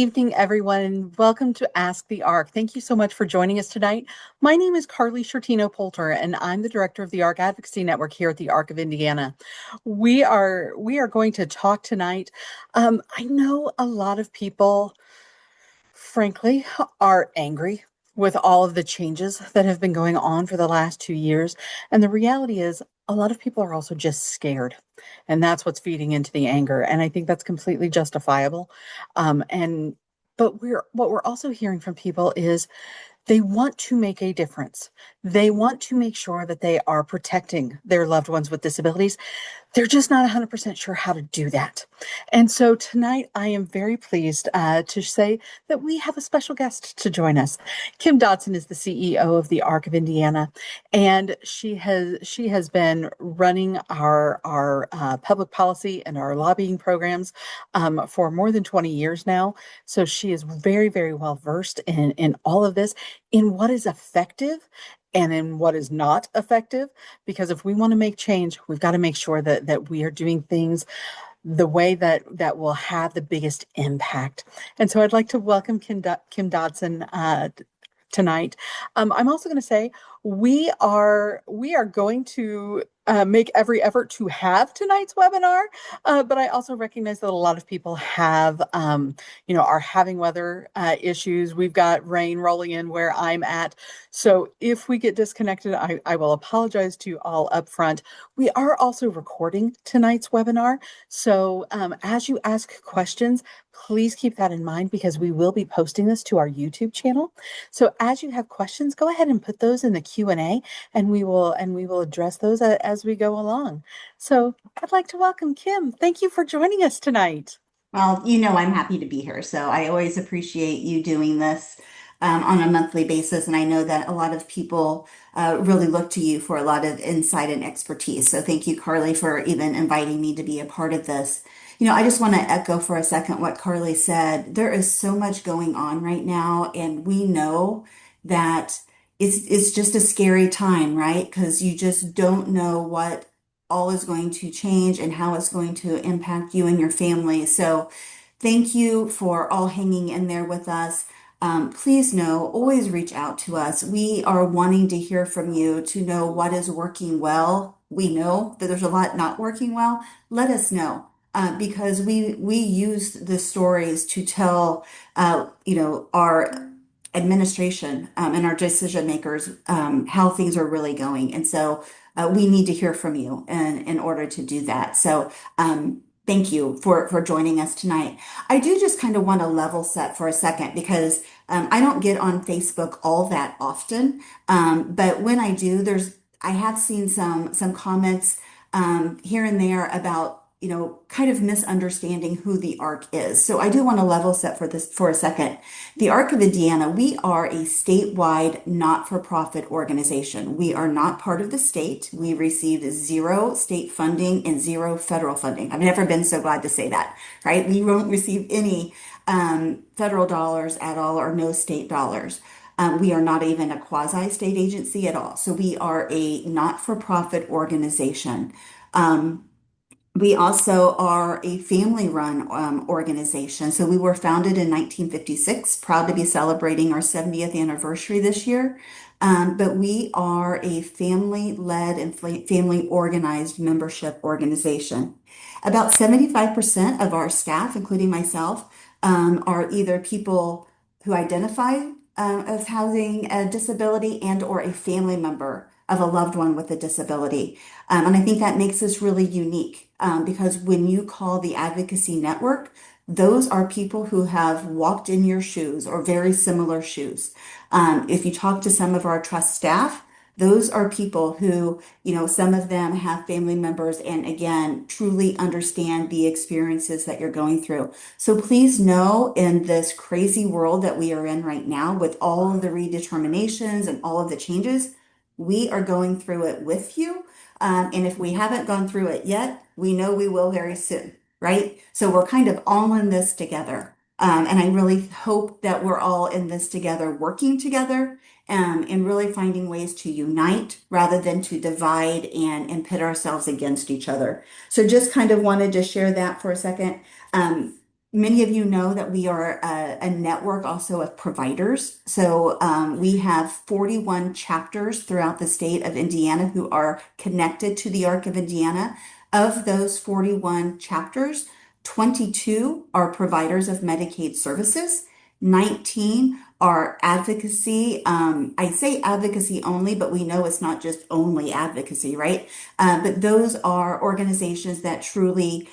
Evening, everyone, and welcome to Ask the ARC. Thank you so much for joining us tonight. My name is Carly Shortino Poulter, and I'm the director of the ARC Advocacy Network here at the ARC of Indiana. We are going to talk tonight. I know a lot of people, frankly, are angry with all of the changes that have been going on for the last 2 years, and the reality is, a lot of people are also just scared, and that's what's feeding into the anger. And I think that's completely justifiable. And but what we're also hearing from people is they want to make a difference. They want to make sure that they are protecting their loved ones with disabilities. They're just not 100% sure how to do that. And so tonight, I am very pleased to say that we have a special guest to join us. Kim Dodson is the CEO of the ARC of Indiana, and she has been running our public policy and our lobbying programs for more than 20 years now. So she is very, very well versed in all of this, in what is effective and in what is not effective. Because if we want to make change, we've got to make sure that we are doing things the way that will have the biggest impact. And so I'd like to welcome Kim Dodson tonight. I'm also going to say we are going to make every effort to have tonight's webinar, but I also recognize that a lot of people have, are having weather issues. We've got rain rolling in where I'm at. So if we get disconnected, I will apologize to you all up front. We are also recording tonight's webinar. So as you ask questions, please keep that in mind because we will be posting this to our YouTube channel. So as you have questions, go ahead and put those in the Q&A, and we will address those as we go along. So I'd like to welcome Kim. Thank you for joining us tonight. Well, I'm happy to be here. So I always appreciate you doing this on a monthly basis. And I know that a lot of people really look to you for a lot of insight and expertise. So thank you, Carly, for even inviting me to be a part of this. I just want to echo for a second what Carly said. There is so much going on right now, and we know that it's just a scary time, right? Because you just don't know what all is going to change and how it's going to impact you and your family. So thank you for all hanging in there with us. Please know, always reach out to us. We are wanting to hear from you to know what is working well. We know that there's a lot not working well. Let us know. Because we use the stories to tell, our administration and our decision makers how things are really going. And so we need to hear from you in order to do that. So thank you for joining us tonight. I do just kind of want to level set for a second because I don't get on Facebook all that often. But when I do, I have seen some comments here and there about kind of misunderstanding who the ARC is. So I do want to level set for this for a second. The ARC of Indiana, we are a statewide not-for-profit organization. We are not part of the state. We receive zero state funding and zero federal funding. I've never been so glad to say that, right? We won't receive any federal dollars at all or no state dollars. We are not even a quasi-state agency at all. So we are a not-for-profit organization. We also are a family-run organization. So we were founded in 1956, proud to be celebrating our 70th anniversary this year. But we are a family-led and family-organized membership organization. About 75% of our staff, including myself, are either people who identify as having a disability and or a family member of a loved one with a disability. And I think that makes us really unique because when you call the Advocacy Network, those are people who have walked in your shoes or very similar shoes. If you talk to some of our trust staff, those are people who, some of them have family members and again, truly understand the experiences that you're going through. So please know in this crazy world that we are in right now with all of the redeterminations and all of the changes, we are going through it with you. And if we haven't gone through it yet, we know we will very soon, right? So we're kind of all in this together. And I really hope that we're all in this together, working together, and really finding ways to unite rather than to divide and pit ourselves against each other. So just kind of wanted to share that for a second. Many of you know that we are a network also of providers. So we have 41 chapters throughout the state of Indiana who are connected to the Arc of Indiana. Of those 41 chapters, 22 are providers of Medicaid services, 19 are advocacy. I say advocacy only, but we know it's not just only advocacy, right? But those are organizations that truly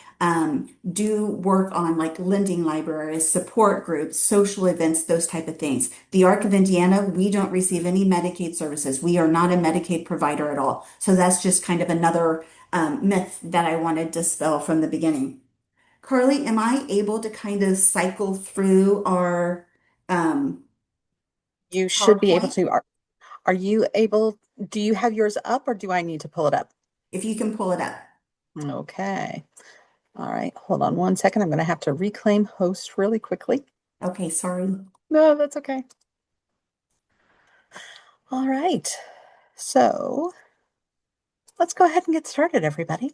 do work on like lending libraries, support groups, social events, those type of things. The Arc of Indiana, we don't receive any Medicaid services. We are not a Medicaid provider at all. So that's just kind of another myth that I wanted to dispel from the beginning. Carly, am I able to kind of cycle through our um, You should be able PowerPoint? to. Are you able, do you have yours up or do I need to pull it up? If you can pull it up. Okay. All right. Hold on one second. I'm going to have to reclaim host really quickly. Okay, sorry. No, that's okay. All right. So let's go ahead and get started, everybody.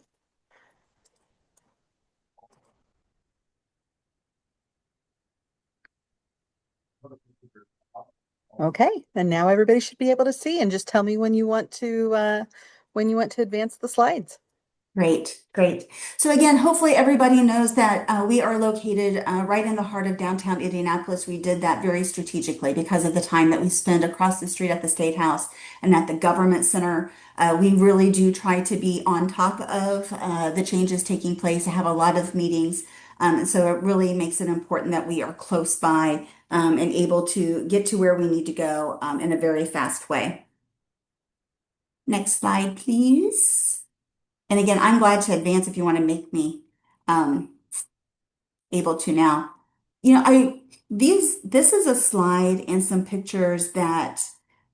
Okay. And now everybody should be able to see and just tell me when you want to advance the slides. Great, great. So again, hopefully everybody knows that we are located right in the heart of downtown Indianapolis. We did that very strategically because of the time that we spend across the street at the State House and at the Government Center. We really do try to be on top of the changes taking place. I have a lot of meetings, and so it really makes it important that we are close by and able to get to where we need to go in a very fast way. Next slide, please. And again, I'm glad to advance if you want to make me um, able to now. This is a slide and some pictures that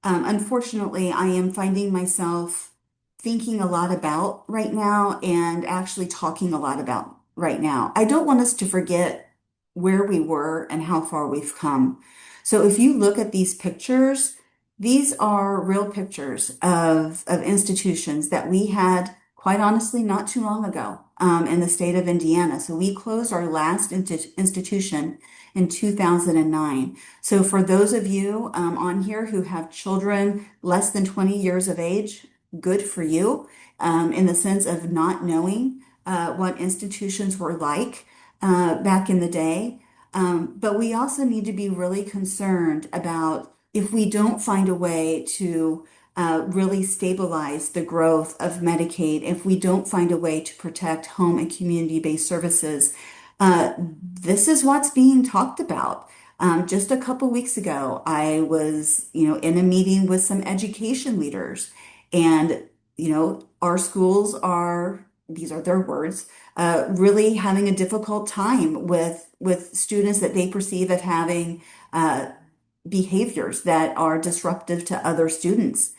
unfortunately I am finding myself thinking a lot about right now and actually talking a lot about right now. I don't want us to forget where we were and how far we've come. So if you look at these pictures, these are real pictures of institutions that we had, quite honestly, not too long ago in the state of Indiana. So we closed our last institution in 2009. So for those of you on here who have children less than 20 years of age, good for you in the sense of not knowing what institutions were like back in the day. But we also need to be really concerned about if we don't find a way to really stabilize the growth of Medicaid, if we don't find a way to protect home and community-based services, this is what's being talked about. Just a couple weeks ago, I was, in a meeting with some education leaders, and our schools are, these are their words, really having a difficult time with students that they perceive as having behaviors that are disruptive to other students.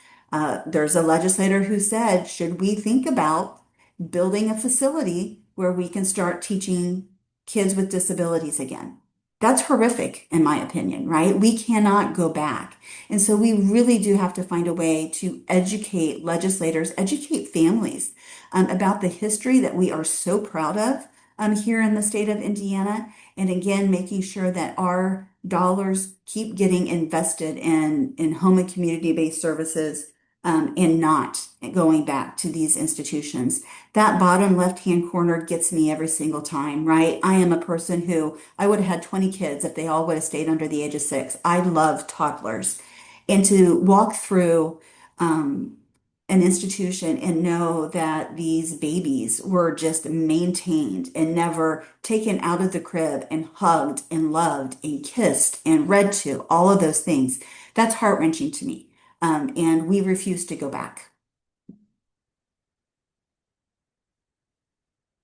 There's a legislator who said, should we think about building a facility where we can start teaching kids with disabilities again? That's horrific, in my opinion, right? We cannot go back. And so we really do have to find a way to educate legislators, educate families about the history that we are so proud of here in the state of Indiana. And again, making sure that our dollars keep getting invested in home and community-based services and not going back to these institutions. That bottom left-hand corner gets me every single time, right? I am a person who I would have had 20 kids if they all would have stayed under the age of 6. I love toddlers. And to walk through an institution and know that these babies were just maintained and never taken out of the crib and hugged and loved and kissed and read to, all of those things, that's heart-wrenching to me. And we refuse to go back.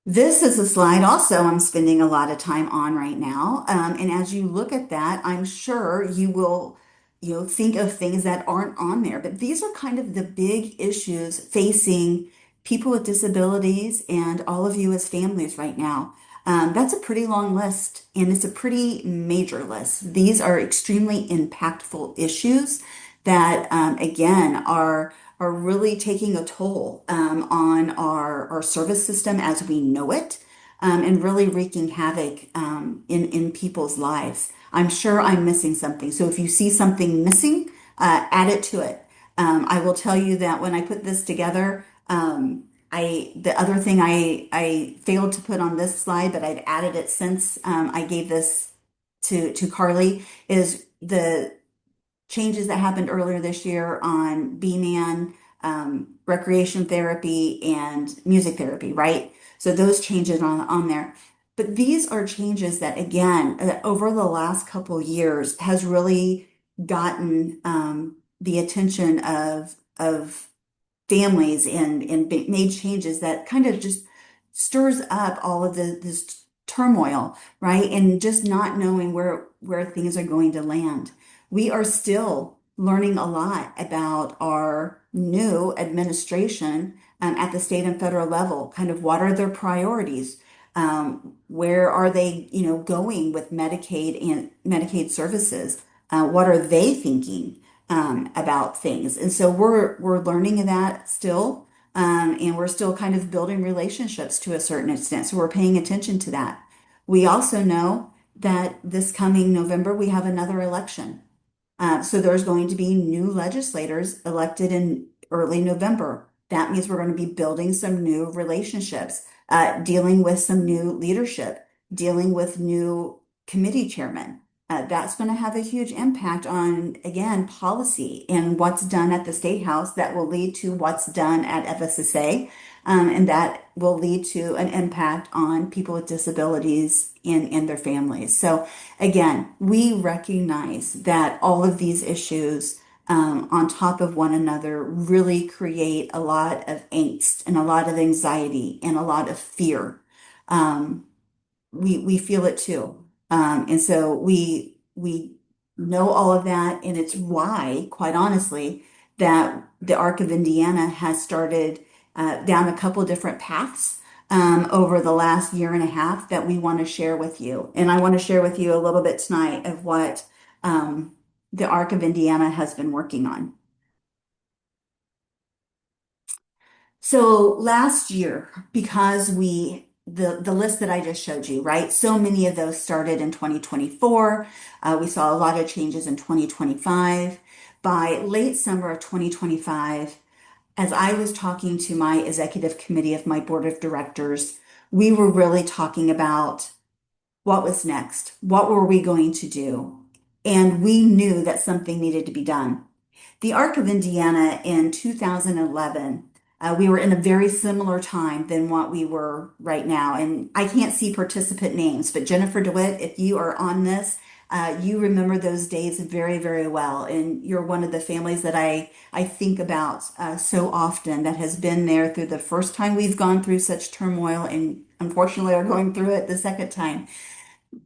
This is a slide also I'm spending a lot of time on right now. And as you look at that, I'm sure you will, think of things that aren't on there. But these are kind of the big issues facing people with disabilities and all of you as families right now. That's a pretty long list, and it's a pretty major list. These are extremely impactful issues that, again, are really taking a toll on our service system as we know it. and really wreaking havoc in people's lives. I'm sure I'm missing something. So if you see something missing, add it to it. I will tell you that when I put this together, the other thing I failed to put on this slide, but I've added it since I gave this to Carly, is the changes that happened earlier this year on B-Man, recreation therapy, and music therapy, right? So those changes on there. But these are changes that, again, over the last couple years has really gotten the attention of families and made changes that kind of just stirs up all of this turmoil, right? And just not knowing where things are going to land. We are still learning a lot about our new administration at the state and federal level. Kind of what are their priorities? Where are they, going with Medicaid and Medicaid services? What are they thinking? About things. And so we're learning that still, and we're still kind of building relationships to a certain extent. So we're paying attention to that. We also know that this coming November we have another election. So there's going to be new legislators elected in early November. That means we're going to be building some new relationships, dealing with some new leadership, dealing with new committee chairmen. That's going to have a huge impact on, again, policy and what's done at the State House that will lead to what's done at FSSA. And that will lead to an impact on people with disabilities and their families. So again, we recognize that all of these issues on top of one another really create a lot of angst and a lot of anxiety and a lot of fear. Um, we feel it too. And so we know all of that, and it's why, quite honestly, that the Arc of Indiana has started down a couple different paths over the last year and a half that we want to share with you. And I want to share with you a little bit tonight of what the Arc of Indiana has been working on. So last year, because the list that I just showed you, right? So many of those started in 2024. We saw a lot of changes in 2025. By late summer of 2025, as I was talking to my executive committee of my board of directors, we were really talking about what was next. What were we going to do? And we knew that something needed to be done. The Arc of Indiana in 2011, we were in a very similar time than what we were right now. And I can't see participant names, but Jennifer DeWitt, if you are on this, you remember those days very, very well. And you're one of the families that I think about so often that has been there through the first time we've gone through such turmoil and unfortunately are going through it the second time.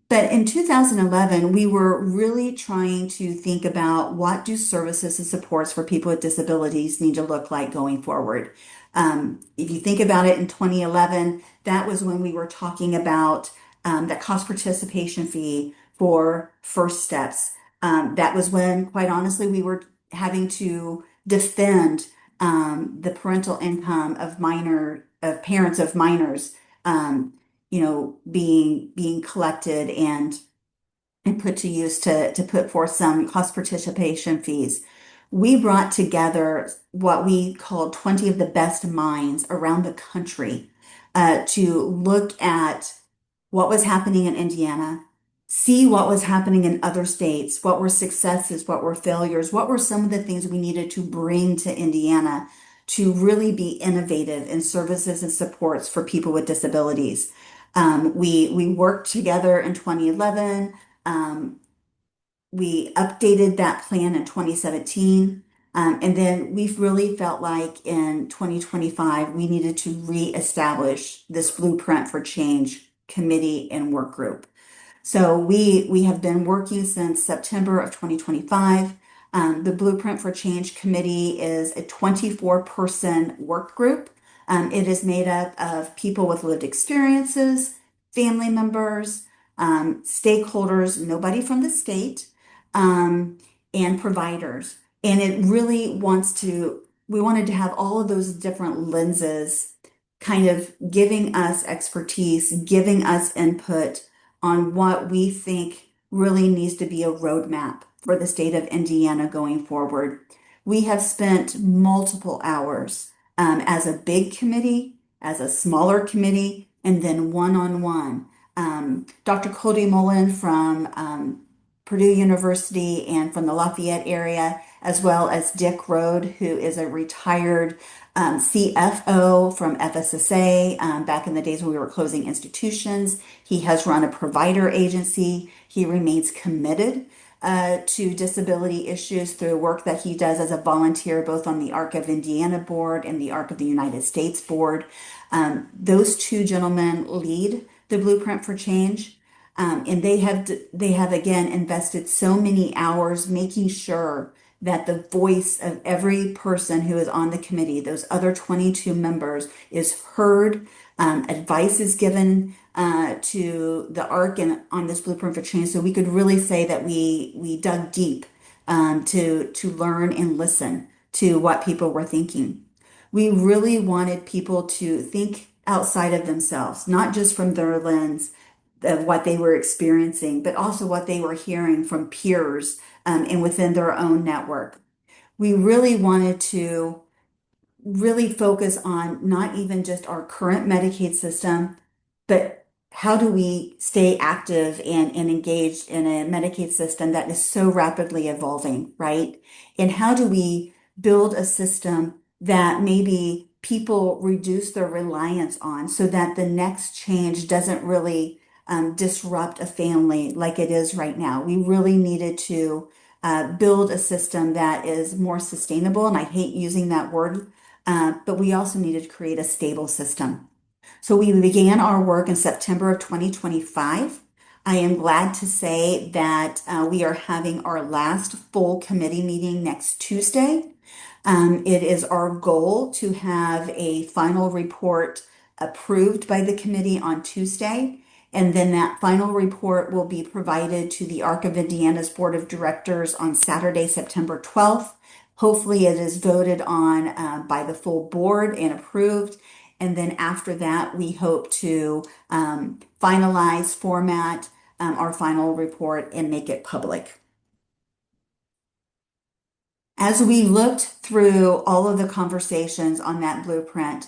But in 2011, we were really trying to think about what do services and supports for people with disabilities need to look like going forward. If you think about it in 2011, that was when we were talking about that cost participation fee for First Steps. That was when, quite honestly, we were having to defend the parental income of parents of minors. Being collected and put to use to put forth some cost participation fees. We brought together what we called 20 of the best minds around the country to look at what was happening in Indiana, see what was happening in other states, what were successes, what were failures, what were some of the things we needed to bring to Indiana to really be innovative in services and supports for people with disabilities. We worked together in 2011. We updated that plan in 2017. And then we really felt like in 2025, we needed to reestablish this Blueprint for Change committee and work group. So we have been working since September of 2025. The Blueprint for Change Committee is a 24-person work group. It is made up of people with lived experiences, family members, stakeholders, nobody from the state, and providers. And it really we wanted to have all of those different lenses kind of giving us expertise, giving us input on what we think really needs to be a roadmap for the state of Indiana going forward. We have spent multiple hours as a big committee, as a smaller committee, and then one-on-one. Dr. Cody Mullen from Purdue University and from the Lafayette area, as well as Dick Rode, who is a retired CFO from FSSA back in the days when we were closing institutions. He has run a provider agency. He remains committed to disability issues through work that he does as a volunteer, both on the ARC of Indiana board and the ARC of the United States board. Those two gentlemen lead the Blueprint for Change. And they have again invested so many hours making sure that the voice of every person who is on the committee, those other 22 members, is heard. Advice is given to the ARC and on this Blueprint for Change, so we could really say that we dug deep to learn and listen to what people were thinking. We really wanted people to think outside of themselves, not just from their lens of what they were experiencing, but also what they were hearing from peers and within their own network. We really wanted to really focus on not even just our current Medicaid system, but how do we stay active and engaged in a Medicaid system that is so rapidly evolving, right? And how do we build a system that maybe people reduce their reliance on so that the next change doesn't really disrupt a family like it is right now? We really needed to build a system that is more sustainable, and I hate using that word, but we also needed to create a stable system. So we began our work in September of 2025. I am glad to say that we are having our last full committee meeting next Tuesday. It is our goal to have a final report approved by the committee on Tuesday. And then that final report will be provided to the ARC of Indiana's Board of Directors on Saturday, September 12th. Hopefully it is voted on by the full board and approved. And then after that, we hope to finalize, format our final report and make it public. As we looked through all of the conversations on that blueprint,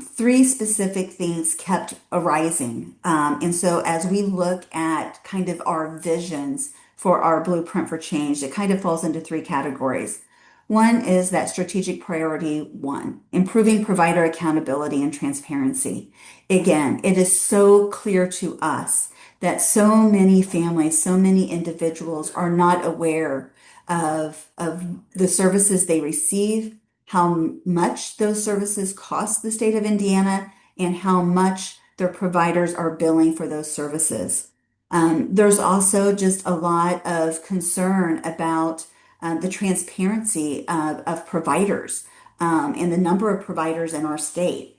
three specific things kept arising. And so as we look at kind of our visions for our Blueprint for Change, it kind of falls into three categories. One is that strategic priority one, improving provider accountability and transparency. Again, it is so clear to us that so many families, so many individuals are not aware of the services they receive, how much those services cost the state of Indiana, and how much their providers are billing for those services. There's also just a lot of concern about the transparency of providers and the number of providers in our state.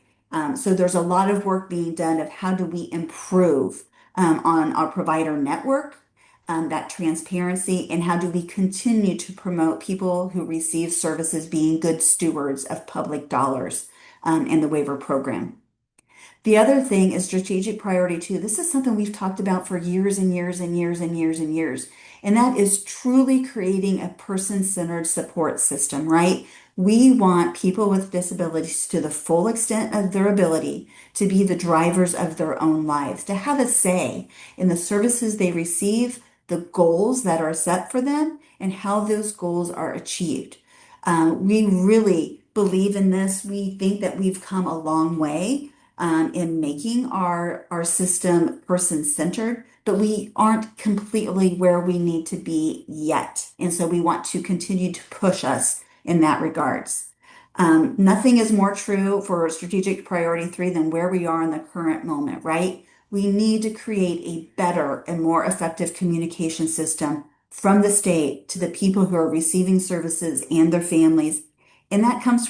So there's a lot of work being done of how do we improve on our provider network, that transparency, and how do we continue to promote people who receive services being good stewards of public dollars in the waiver program. The other thing is strategic priority two. This is something we've talked about for years and years and years and years and years. And that is truly creating a person-centered support system, right? We want people with disabilities to the full extent of their ability to be the drivers of their own lives, to have a say in the services they receive, the goals that are set for them, and how those goals are achieved. We really believe in this. We think that we've come a long way in making our system person-centered, but we aren't completely where we need to be yet. And so we want to continue to push us in that regards. Nothing is more true for strategic priority three than where we are in the current moment, right? We need to create a better and more effective communication system from the state to the people who are receiving services and their families. And that comes,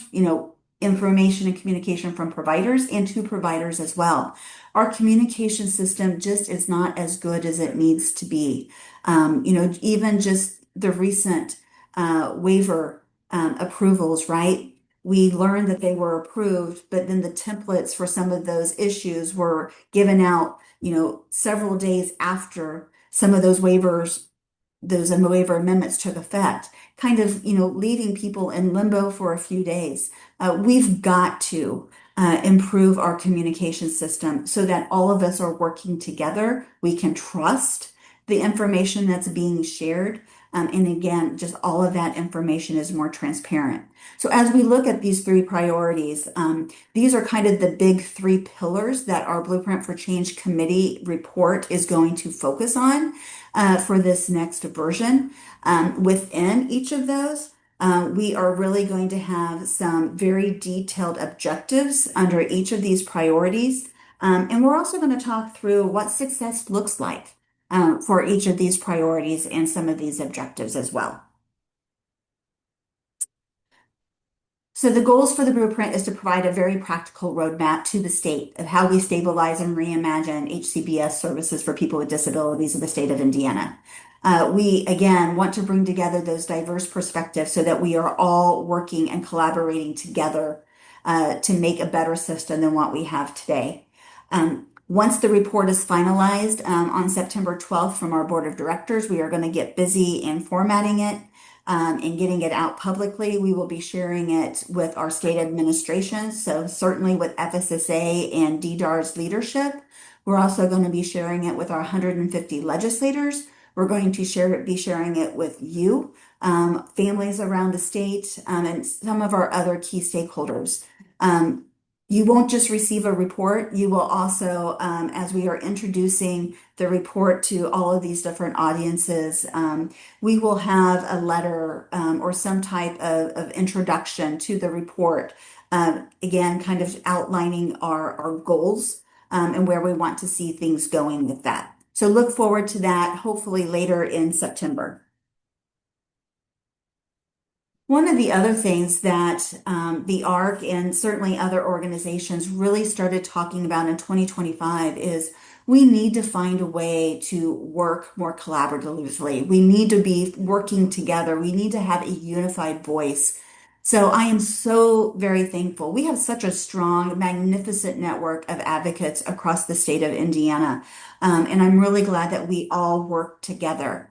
information and communication from providers and to providers as well. Our communication system just is not as good as it needs to be. Even just the recent waiver approvals, right? we learned that they were approved, but then the templates for some of those issues were given out, several days after some of those waiver amendments took effect, kind of, leaving people in limbo for a few days. We've got to improve our communication system so that all of us are working together. We can trust the information that's being shared. And again, just all of that information is more transparent. So as we look at these three priorities, these are kind of the big three pillars that our Blueprint for Change Committee report is going to focus on for this next version. Within each of those, we are really going to have some very detailed objectives under each of these priorities. And we're also going to talk through what success looks like for each of these priorities and some of these objectives as well. So the goals for the blueprint is to provide a very practical roadmap to the state of how we stabilize and reimagine HCBS services for people with disabilities in the state of Indiana. We, again, want to bring together those diverse perspectives so that we are all working and collaborating together to make a better system than what we have today. Once the report is finalized on September 12th from our board of directors, we are going to get busy in formatting it and getting it out publicly. We will be sharing it with our state administration, so certainly with FSSA and DDAR's leadership. We're also going to be sharing it with our 150 legislators. We're going to be sharing it with you, families around the state, and some of our other key stakeholders. You won't just receive a report, you will also, as we are introducing the report to all of these different audiences, we will have a letter or some type of introduction to the report. Again, kind of outlining our goals and where we want to see things going with that. So look forward to that, hopefully later in September. One of the other things that the ARC and certainly other organizations really started talking about in 2025 is we need to find a way to work more collaboratively. We need to be working together. We need to have a unified voice. So I am so very thankful. We have such a strong, magnificent network of advocates across the state of Indiana. And I'm really glad that we all work together.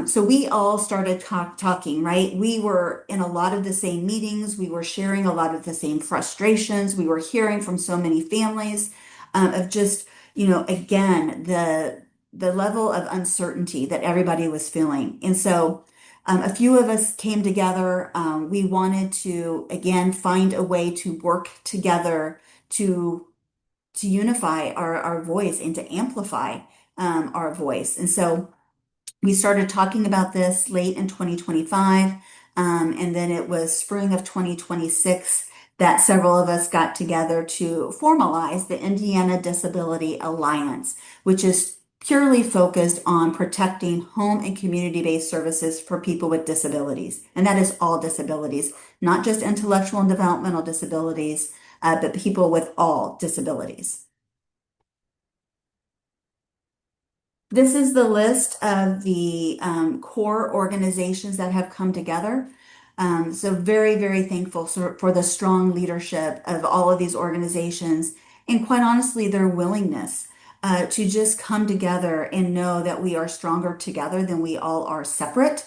So we all started talking, right? We were in a lot of the same meetings. We were sharing a lot of the same frustrations. We were hearing from so many families of just, again, the level of uncertainty that everybody was feeling. And so a few of us came together. We wanted to, again, find a way to work together to unify our voice and to amplify our voice. And so we started talking about this late in 2025, and then it was spring of 2026 that several of us got together to formalize the Indiana Disability Alliance, which is purely focused on protecting home and community-based services for people with disabilities. And that is all disabilities, not just intellectual and developmental disabilities, but people with all disabilities. This is the list of the core organizations that have come together. So very, very thankful for the strong leadership of all of these organizations and quite honestly, their willingness to just come together and know that we are stronger together than we all are separate.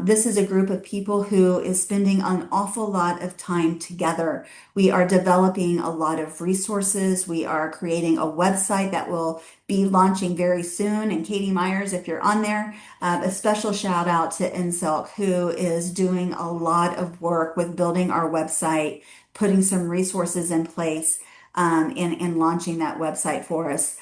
This is a group of people who is spending an awful lot of time together. We are developing a lot of resources. We are creating a website that will be launching very soon. And Katie Myers, if you're on there, a special shout out to INSELC, who is doing a lot of work with building our website, putting some resources in place, and launching that website for us.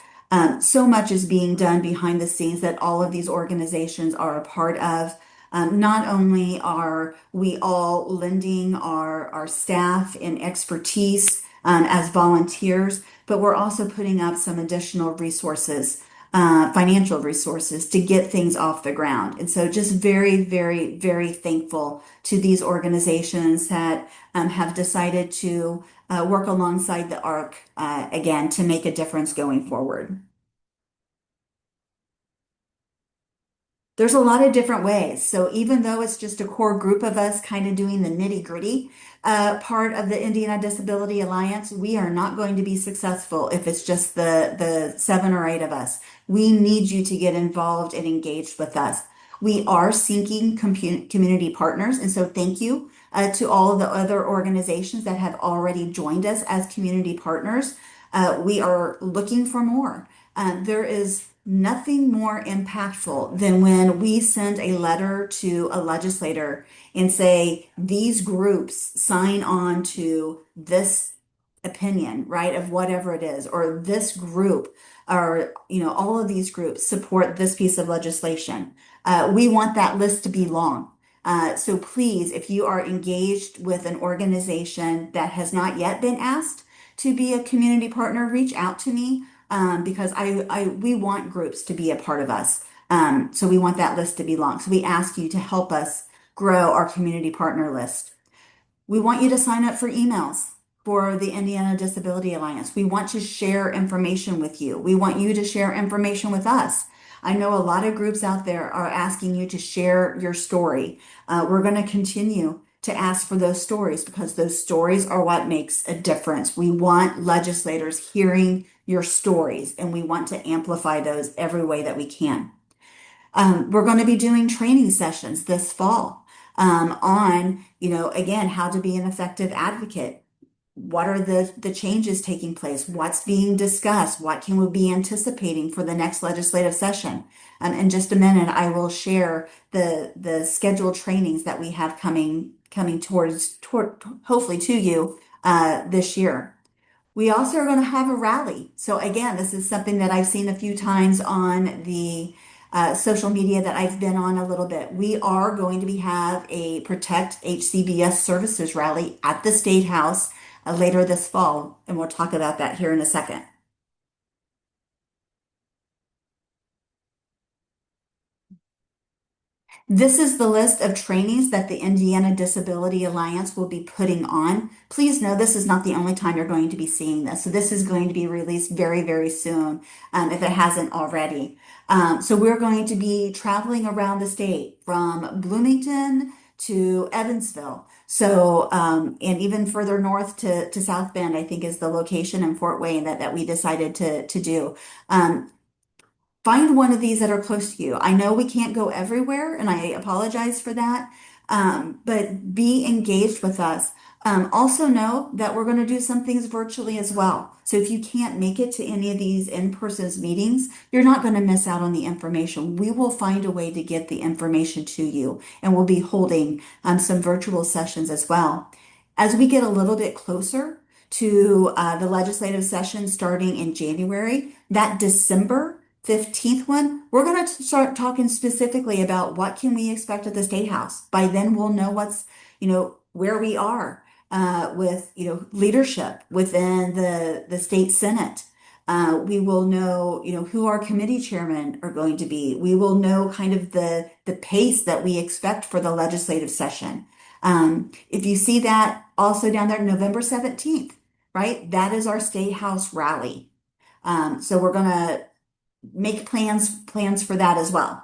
So much is being done behind the scenes that all of these organizations are a part of. Not only are we all lending our staff and expertise as volunteers, but we're also putting up some additional resources, financial resources to get things off the ground. And so just very, very, very thankful to these organizations that have decided to work alongside the ARC again to make a difference going forward. There's a lot of different ways. So even though it's just a core group of us kind of doing the nitty-gritty part of the Indiana Disability Alliance, we are not going to be successful if it's just the 7 or 8 of us. We need you to get involved and engaged with us. We are seeking community partners, and so thank you to all of the other organizations that have already joined us as community partners. We are looking for more. There is nothing more impactful than when we send a letter to a legislator and say, these groups sign on to this opinion, right, of whatever it is, or this group, or, all of these groups support this piece of legislation. We want that list to be long. So please, if you are engaged with an organization that has not yet been asked to be a community partner, reach out to me because we want groups to be a part of us. So we want that list to be long. So we ask you to help us grow our community partner list. We want you to sign up for emails for the Indiana Disability Alliance. We want to share information with you. We want you to share information with us. I know a lot of groups out there are asking you to share your story. We're going to continue to ask for those stories because those stories are what makes a difference. We want legislators hearing your stories and we want to amplify those every way that we can. We're going to be doing training sessions this fall on, again, how to be an effective advocate. What are the changes taking place? What's being discussed? What can we be anticipating for the next legislative session? In just a minute, I will share the scheduled trainings that we have coming toward hopefully to you this year. We also are going to have a rally. So again, this is something that I've seen a few times on the social media that I've been on a little bit. We are going to have a Protect HCBS Services rally at the State House later this fall, and we'll talk about that here in a second. This is the list of trainings that the Indiana Disability Alliance will be putting on. Please know this is not the only time you're going to be seeing this. So this is going to be released very, very soon, if it hasn't already. So we're going to be traveling around the state from Bloomington to Evansville. So, and even further north to South Bend, I think is the location in Fort Wayne that we decided to do. Find one of these that are close to you. I know we can't go everywhere, and I apologize for that, but be engaged with us. Also know that we're going to do some things virtually as well. So if you can't make it to any of these in-person meetings, you're not going to miss out on the information. We will find a way to get the information to you, and we'll be holding some virtual sessions as well. As we get a little bit closer to the legislative session starting in January, that December 15th one, we're going to start talking specifically about what can we expect at the State House. By then we'll know where we are with, leadership within the state Senate. We will know, who our committee chairmen are going to be. We will know kind of the pace that we expect for the legislative session. If you see that also down there, November 17th, right? That is our State House rally. So we're going to make plans for that as well.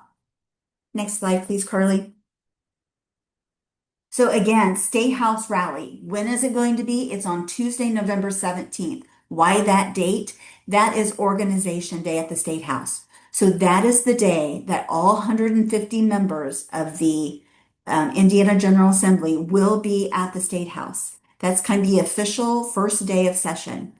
Next slide, please, Carly. So again, State House rally. When is it going to be? It's on Tuesday, November 17th. Why that date? That is Organization Day at the State House. So that is the day that all 150 members of the Indiana General Assembly will be at the State House. That's kind of the official first day of session.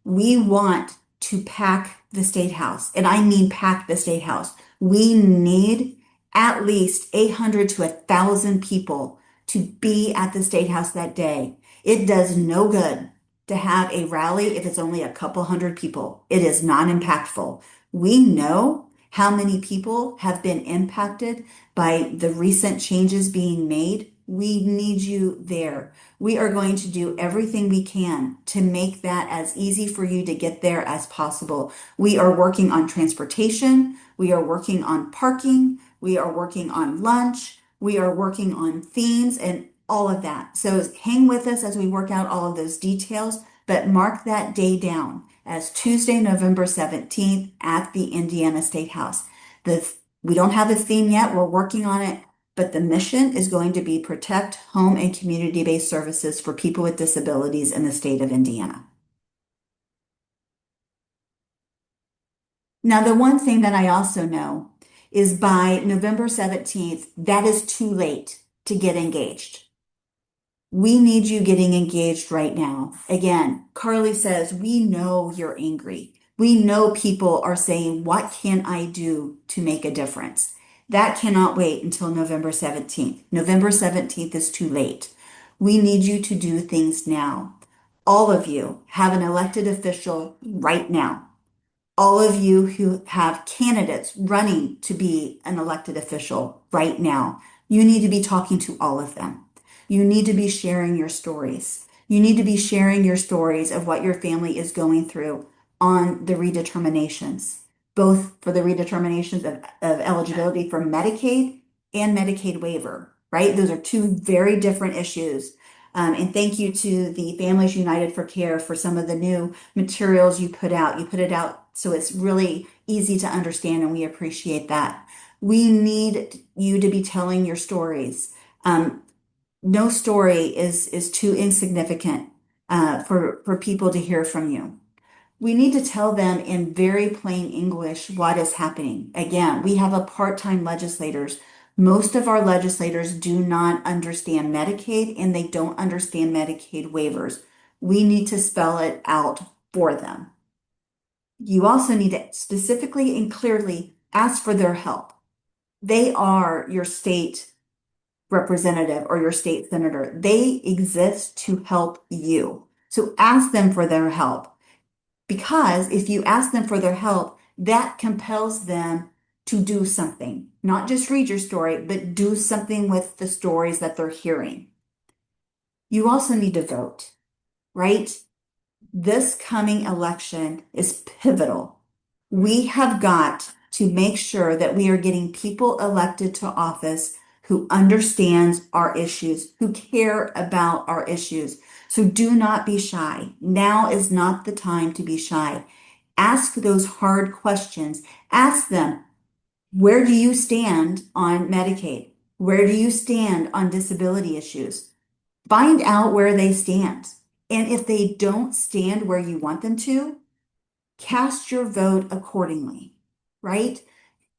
We want to pack the State House, and I mean pack the State House. We need at least 800 to 1,000 people to be at the State House that day. It does no good to have a rally if it's only a couple hundred people. It is not impactful. We know how many people have been impacted by the recent changes being made. We need you there. We are going to do everything we can to make that as easy for you to get there as possible. We are working on transportation. We are working on parking. We are working on lunch. We are working on themes and all of that. So hang with us as we work out all of those details, but mark that day down as Tuesday, November 17th at the Indiana State House. The We don't have a theme yet. We're working on it, but the mission is going to be protect home and community-based services for people with disabilities in the state of Indiana. Now, the one thing that I also know is by November 17th, that is too late to get engaged. We need you getting engaged right now. Again, Carly says, we know you're angry. We know people are saying, what can I do to make a difference? That cannot wait until November 17th. November 17th is too late. We need you to do things now. All of you have an elected official right now. All of you who have candidates running to be an elected official right now, you need to be talking to all of them. You need to be sharing your stories. You need to be sharing your stories of what your family is going through on the redeterminations, both for the redeterminations of eligibility for Medicaid and Medicaid waiver, right? Those are two very different issues. And thank you to the Families United for Care for some of the new materials you put out. You put it out so it's really easy to understand, and we appreciate that. We need you to be telling your stories. No story is too insignificant for people to hear from you. We need to tell them in very plain English what is happening. Again, we have a part-time legislators. Most of our legislators do not understand Medicaid and they don't understand Medicaid waivers. We need to spell it out for them. You also need to specifically and clearly ask for their help. They are your state representative or your state senator. They exist to help you. So ask them for their help. Because if you ask them for their help, that compels them to do something, not just read your story, but do something with the stories that they're hearing. You also need to vote, right? This coming election is pivotal. We have got to make sure that we are getting people elected to office who understands our issues, who care about our issues. So do not be shy. Now is not the time to be shy. Ask those hard questions. Ask them, where do you stand on Medicaid? Where do you stand on disability issues? Find out where they stand. And if they don't stand where you want them to, cast your vote accordingly, right?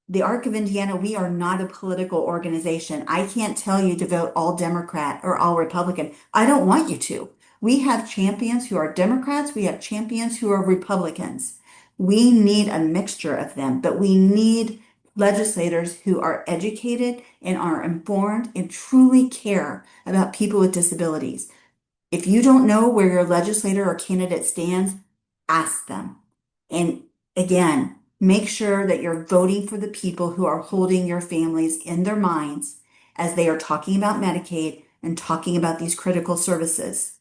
The ARC of Indiana, we are not a political organization. I can't tell you to vote all Democrat or all Republican. I don't want you to. We have champions who are Democrats. We have champions who are Republicans. We need a mixture of them, but we need legislators who are educated and are informed and truly care about people with disabilities. If you don't know where your legislator or candidate stands, ask them. And again, make sure that you're voting for the people who are holding your families in their minds as they are talking about Medicaid and talking about these critical services.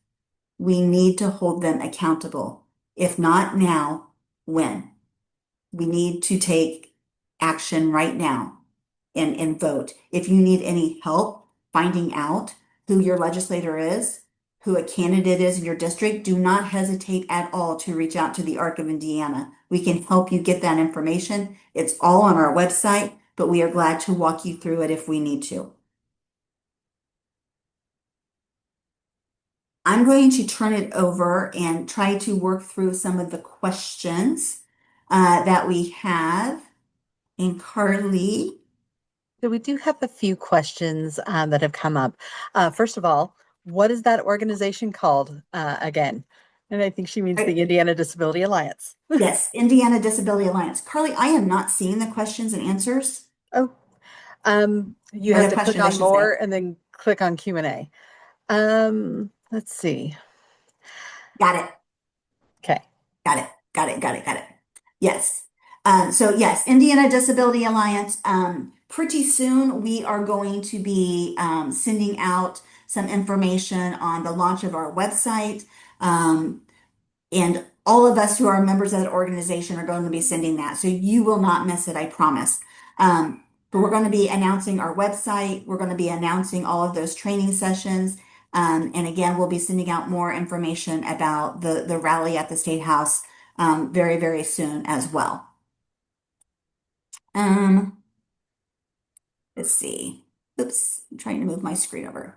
We need to hold them accountable. If not now, when? We need to take action right now and vote. If you need any help finding out who your legislator is, who a candidate is in your district, do not hesitate at all to reach out to the ARC of Indiana. We can help you get that information. It's all on our website, but we are glad to walk you through it if we need to. I'm going to turn it over and try to work through some of the questions that we have. And Carly, So we do have a few questions that have come up. First of all, what is that organization called again? And I think she means the Indiana Disability Alliance. yes, Indiana Disability Alliance. Carly, I am not seeing the questions and answers. Oh, you Or have the to click questions, I on should say. more and then click on Q&A. Let's see. Got it. Okay. Got it. Got it. Got it. Got it. Yes. So yes, Indiana Disability Alliance. Pretty soon we are going to be sending out some information on the launch of our website. And all of us who are members of that organization are going to be sending that. So you will not miss it, I promise. But we're going to be announcing our website. We're going to be announcing all of those training sessions. And again, we'll be sending out more information about the rally at the State House very, very soon as well. let's see. Oops, I'm trying to move my screen over.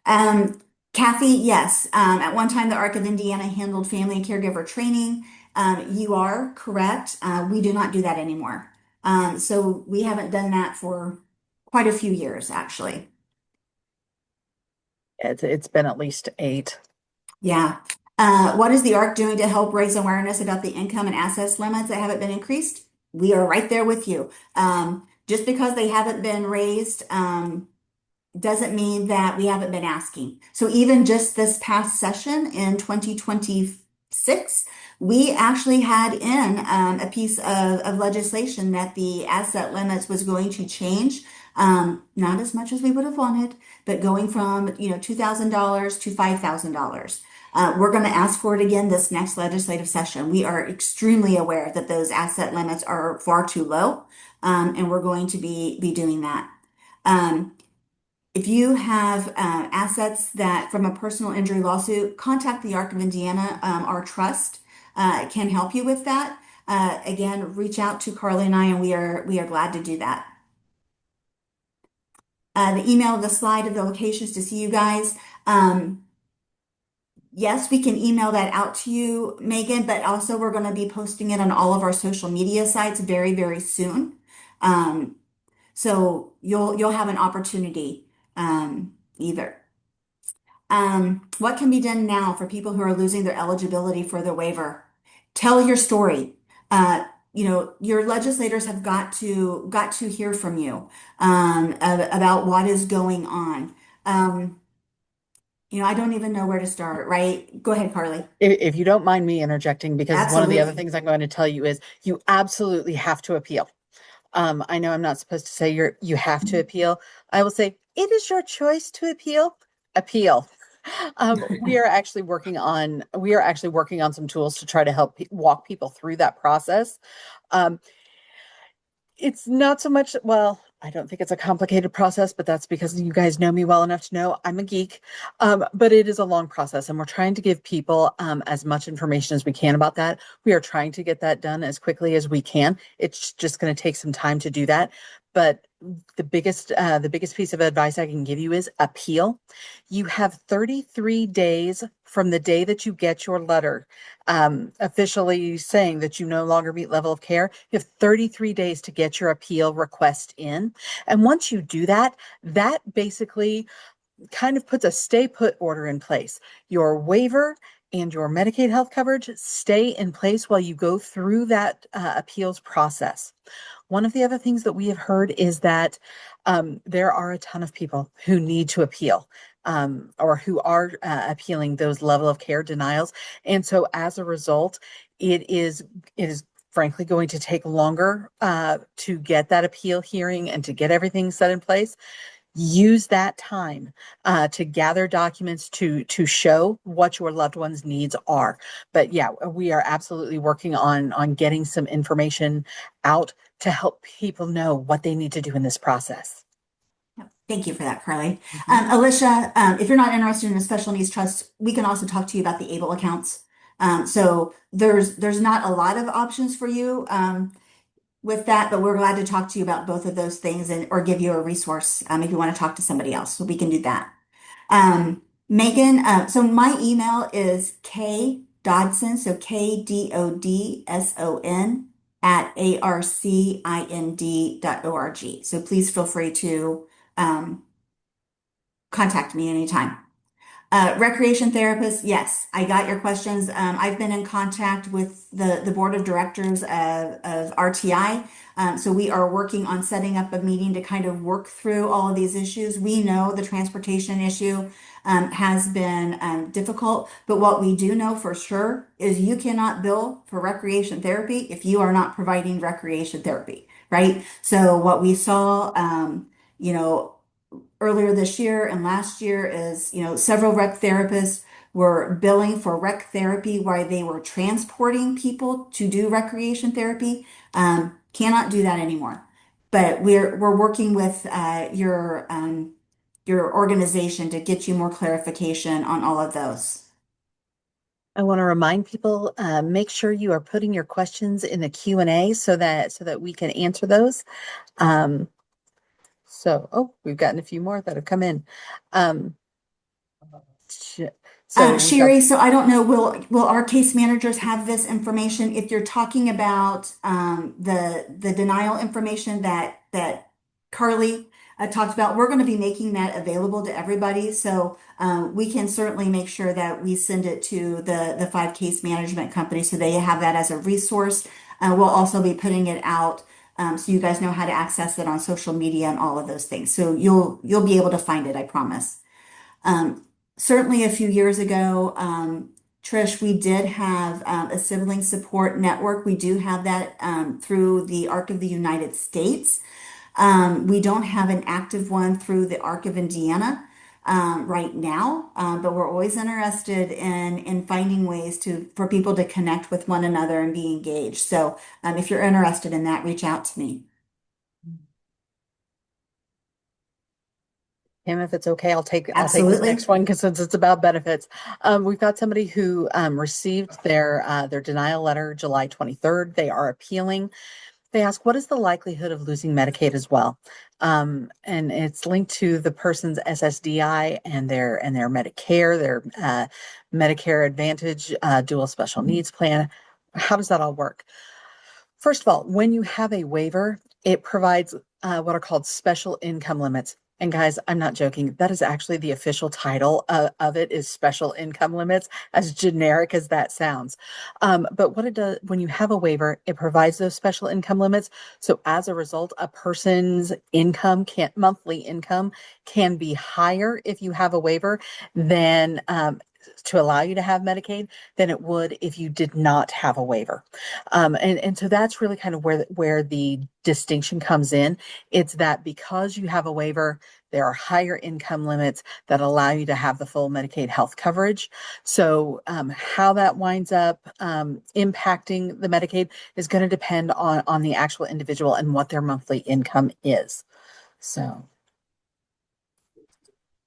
Um, Kathy, yes. At one time, the Arc of Indiana handled family and caregiver training. You are correct. We do not do that anymore. So we haven't done that for quite a few years, actually. It's been at least 8. Yeah. What is the ARC doing to help raise awareness about the income and assets limits that haven't been increased? We are right there with you. Just because they haven't been raised, doesn't mean that we haven't been asking. So even just this past session in 2026, we actually had in a piece of legislation that the asset limits was going to change. Not as much as we would have wanted, but going from, $2,000 to $5,000. We're going to ask for it again this next legislative session. We are extremely aware that those asset limits are far too low, and we're going to be doing that. Um, if you have assets that from a personal injury lawsuit, contact the Arc of Indiana. Our trust can help you with that. Again, reach out to Carly and I, and we are glad to do that. The email, the slide of the locations to see you guys. Um, yes, we can email that out to you, Megan, but also we're going to be posting it on all of our social media sites very, very soon. Um, so you'll have an opportunity either. What can be done now for people who are losing their eligibility for the waiver? Tell your story. Uh, your legislators have got to hear from you about what is going on. Um, I don't even know where to start, right? Go ahead, Carly. If you don't mind me interjecting, because one of the other Absolutely. things I'm going to tell you is you absolutely have to appeal. I know I'm not supposed to say you have to appeal. I will say it is your choice to appeal. Appeal. We are actually working on some tools to try to help walk people through that process. Um, it's not so much, well, I don't think it's a complicated process, but that's because you guys know me well enough to know I'm a geek. But it is a long process, and we're trying to give people as much information as we can about that. We are trying to get that done as quickly as we can. It's just going to take some time to do that. But the biggest piece of advice I can give you is appeal. You have 33 days from the day that you get your letter officially saying that you no longer meet level of care. You have 33 days to get your appeal request in. And once you do that, that basically kind of puts a stay put order in place. Your waiver and your Medicaid health coverage stay in place while you go through that appeals process. One of the other things that we have heard is that there are a ton of people who need to appeal. Or who are appealing those level of care denials. And so as a result, it is frankly going to take longer to get that appeal hearing and to get everything set in place. Use that time to gather documents to show what your loved one's needs are. But yeah, we are absolutely working on getting some information out to help people know what they need to do in this process. Thank you for that, Carly. Mhm. Alicia, if you're not interested in a special needs trust, we can also talk to you about the ABLE accounts. So there's not a lot of options for you with that, but we're glad to talk to you about both of those things and or give you a resource if you want to talk to somebody else. So we can do that. Megan, so my email is K Dodson, so KDODSON @arcind.org. So please feel free to um, contact me anytime. Recreation therapist, yes, I got your questions. I've been in contact with the board of directors of RTI. So we are working on setting up a meeting to kind of work through all of these issues. We know the transportation issue has been difficult, but what we do know for sure is you cannot bill for recreation therapy if you are not providing recreation therapy, right? So what we saw, you know, earlier this year and last year is, several rec therapists were billing for rec therapy while they were transporting people to do recreation therapy. Cannot do that anymore. But we're working with your organization to get you more clarification on all of those. I want to remind people, make sure you are putting your questions in the Q&A so that we can answer those. Um, oh, we've gotten a few more that have come in. Um, sh- so we've got Sherry, so I don't know, will our case managers have this information? If you're talking about the denial information that Carly talked about, we're going to be making that available to everybody. So we can certainly make sure that we send it to the five case management companies so they have that as a resource. We'll also be putting it out so you guys know how to access it on social media and all of those things. So you'll be able to find it, I promise. Um, Certainly a few years ago, Trish, we did have a sibling support network. We do have that through the ARC of the United States. We don't have an active one through the ARC of Indiana right now, but we're always interested in finding ways for people to connect with one another and be engaged. So if you're interested in that, reach out to me. Kim, if it's okay, I'll take this Absolutely. next one because since it's about benefits, we've got somebody who received their denial letter July 23rd. They are appealing. They ask, what is the likelihood of losing Medicaid as well? And it's linked to the person's SSDI and their Medicare, their Medicare Advantage, dual special needs plan. How does that all work? First of all, when you have a waiver, it provides what are called special income limits. And guys, I'm not joking. That is actually the official title of it is special income limits, as generic as that sounds. But what it does, when you have a waiver, it provides those special income limits. So as a result, a person's monthly income can be higher if you have a waiver than to allow you to have Medicaid than it would if you did not have a waiver. And so that's really kind of where the distinction comes in. It's that because you have a waiver, there are higher income limits that allow you to have the full Medicaid health coverage. So how that winds up impacting the Medicaid is going to depend on the actual individual and what their monthly income is. So,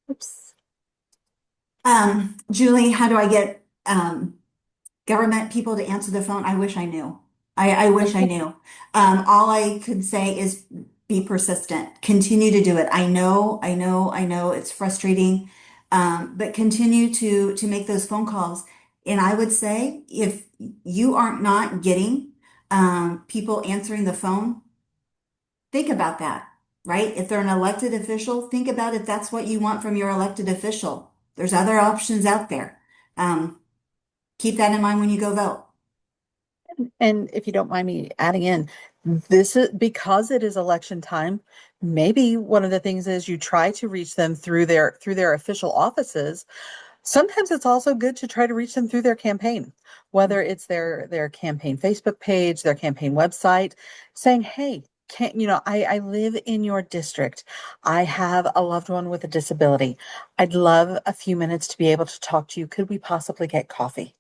oops. Julie, how do I get government people to answer the phone? I wish I knew. I wish I Okay. knew. All I could say is be persistent. Continue to do it. I know it's frustrating, but continue to make those phone calls. And I would say if you aren't not getting people answering the phone, think about that, right? If they're an elected official, think about if that's what you want from your elected official. There's other options out there. Um, Keep that in mind when you go vote. And if you don't mind me adding in, this is because it is election time. Maybe one of the things is you try to reach them through their official offices. Sometimes it's also good to try to reach them through their campaign, whether it's their campaign Facebook page, their campaign website, saying, "Hey, I live in your district. I have a loved one with a disability. I'd love a few minutes to be able to talk to you. Could we possibly get coffee?"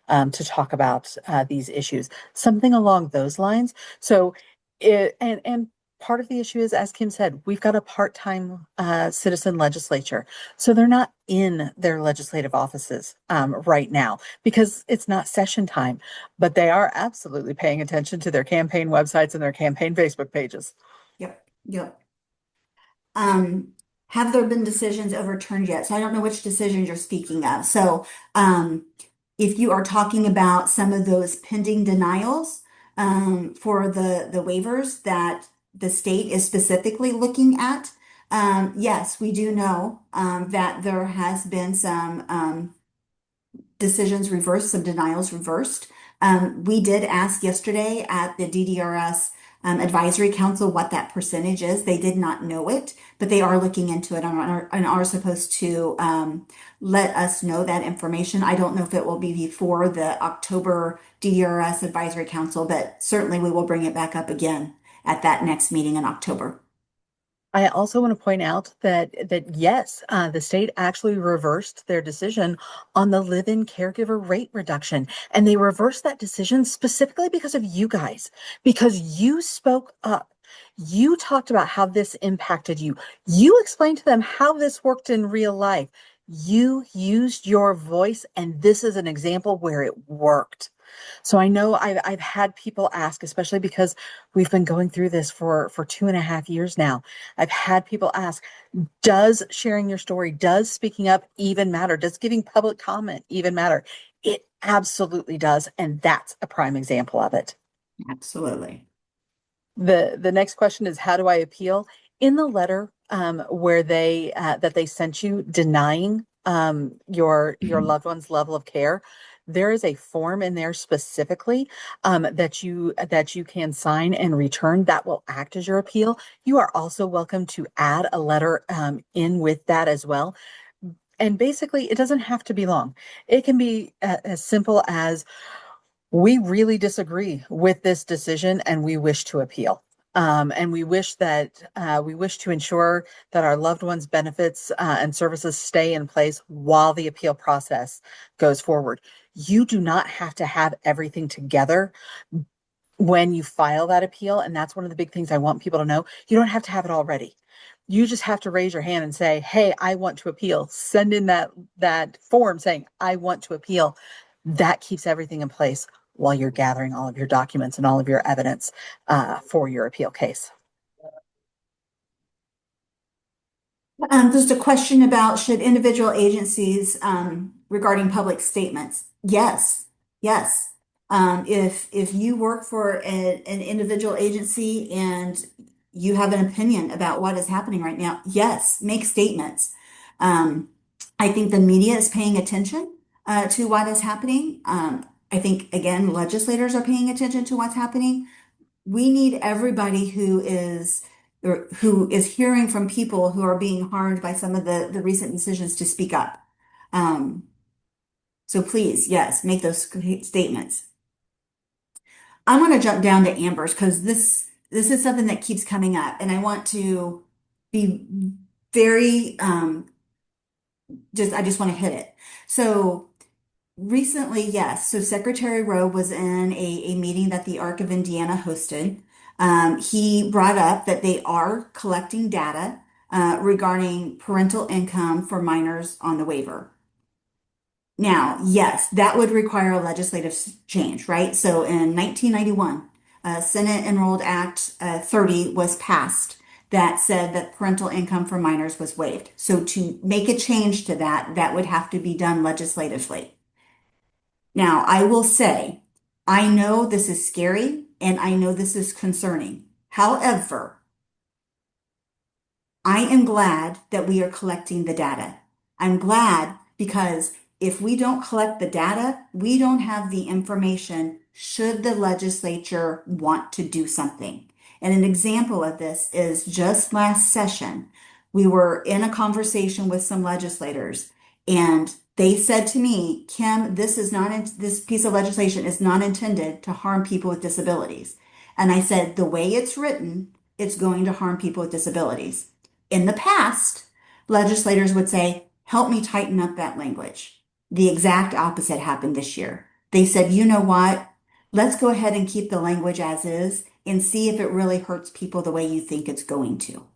To talk about these issues, something along those lines. So, and part of the issue is, as Kim said, we've got a part-time citizen legislature, so they're not in their legislative offices right now because it's not session time, but they are absolutely paying attention to their campaign websites and their campaign Facebook pages. Yep, yep. Um, have there been decisions overturned yet? So I don't know which decisions you're speaking of. So if you are talking about some of those pending denials for the waivers that the state is specifically looking at, yes, we do know that there has been some decisions reversed, some denials reversed. We did ask yesterday at the DDRS Advisory Council what that percentage is. They did not know it, but they are looking into it and are supposed to let us know that information. I don't know if it will be before the October DDRS Advisory Council, but certainly we will bring it back up again at that next meeting in October. I also want to point out that yes, the state actually reversed their decision on the live-in caregiver rate reduction, and they reversed that decision specifically because of you guys, because you spoke up. You talked about how this impacted you. You explained to them how this worked in real life. You used your voice, and this is an example where it worked. So I know I've had people ask, especially because we've been going through this for 2.5 years now. I've had people ask, does sharing your story, does speaking up even matter? Does giving public comment even matter? It absolutely does, and that's a prime example of it. Absolutely. The next question is, how do I appeal? In the letter where they that they sent you denying your loved one's level of care, there is a form in there specifically that you can sign and return that will act as your appeal. You are also welcome to add a letter in with that as well. And basically, it doesn't have to be long. It can be as simple as, we really disagree with this decision and we wish to appeal. And we wish to ensure that our loved ones' benefits and services stay in place while the appeal process goes forward. You do not have to have everything together when you file that appeal. And that's one of the big things I want people to know. You don't have to have it all ready. You just have to raise your hand and say, hey, I want to appeal. Send in that form saying, I want to appeal. That keeps everything in place while you're gathering all of your documents and all of your evidence for your appeal case. Just a question about should individual agencies regarding public statements? Yes, yes. If you work for an individual agency and you have an opinion about what is happening right now, yes, make statements. Um, I think the media is paying attention to what is happening. I think again, legislators are paying attention to what's happening. We need everybody who is hearing from people who are being harmed by some of the recent decisions to speak up. Um, so please, yes, make those statements. I want to jump down to Amber's because this is something that keeps coming up, and I want to be very I just want to hit it. So recently, yes. So Secretary Rowe was in a meeting that the Arc of Indiana hosted. He brought up that they are collecting data regarding parental income for minors on the waiver. Now, yes, that would require a legislative change, right? So in 1991, Senate Enrolled Act 30 was passed that said that parental income for minors was waived. So to make a change to that, that would have to be done legislatively. Now, I will say, I know this is scary and I know this is concerning. However, I am glad that we are collecting the data. I'm glad because if we don't collect the data, we don't have the information should the legislature want to do something. And an example of this is just last session, we were in a conversation with some legislators and they said to me, Kim, this piece of legislation is not intended to harm people with disabilities. And I said, the way it's written, it's going to harm people with disabilities. In the past, legislators would say, help me tighten up that language. The exact opposite happened this year. They said, you know what? Let's go ahead and keep the language as is and see if it really hurts people the way you think it's going to.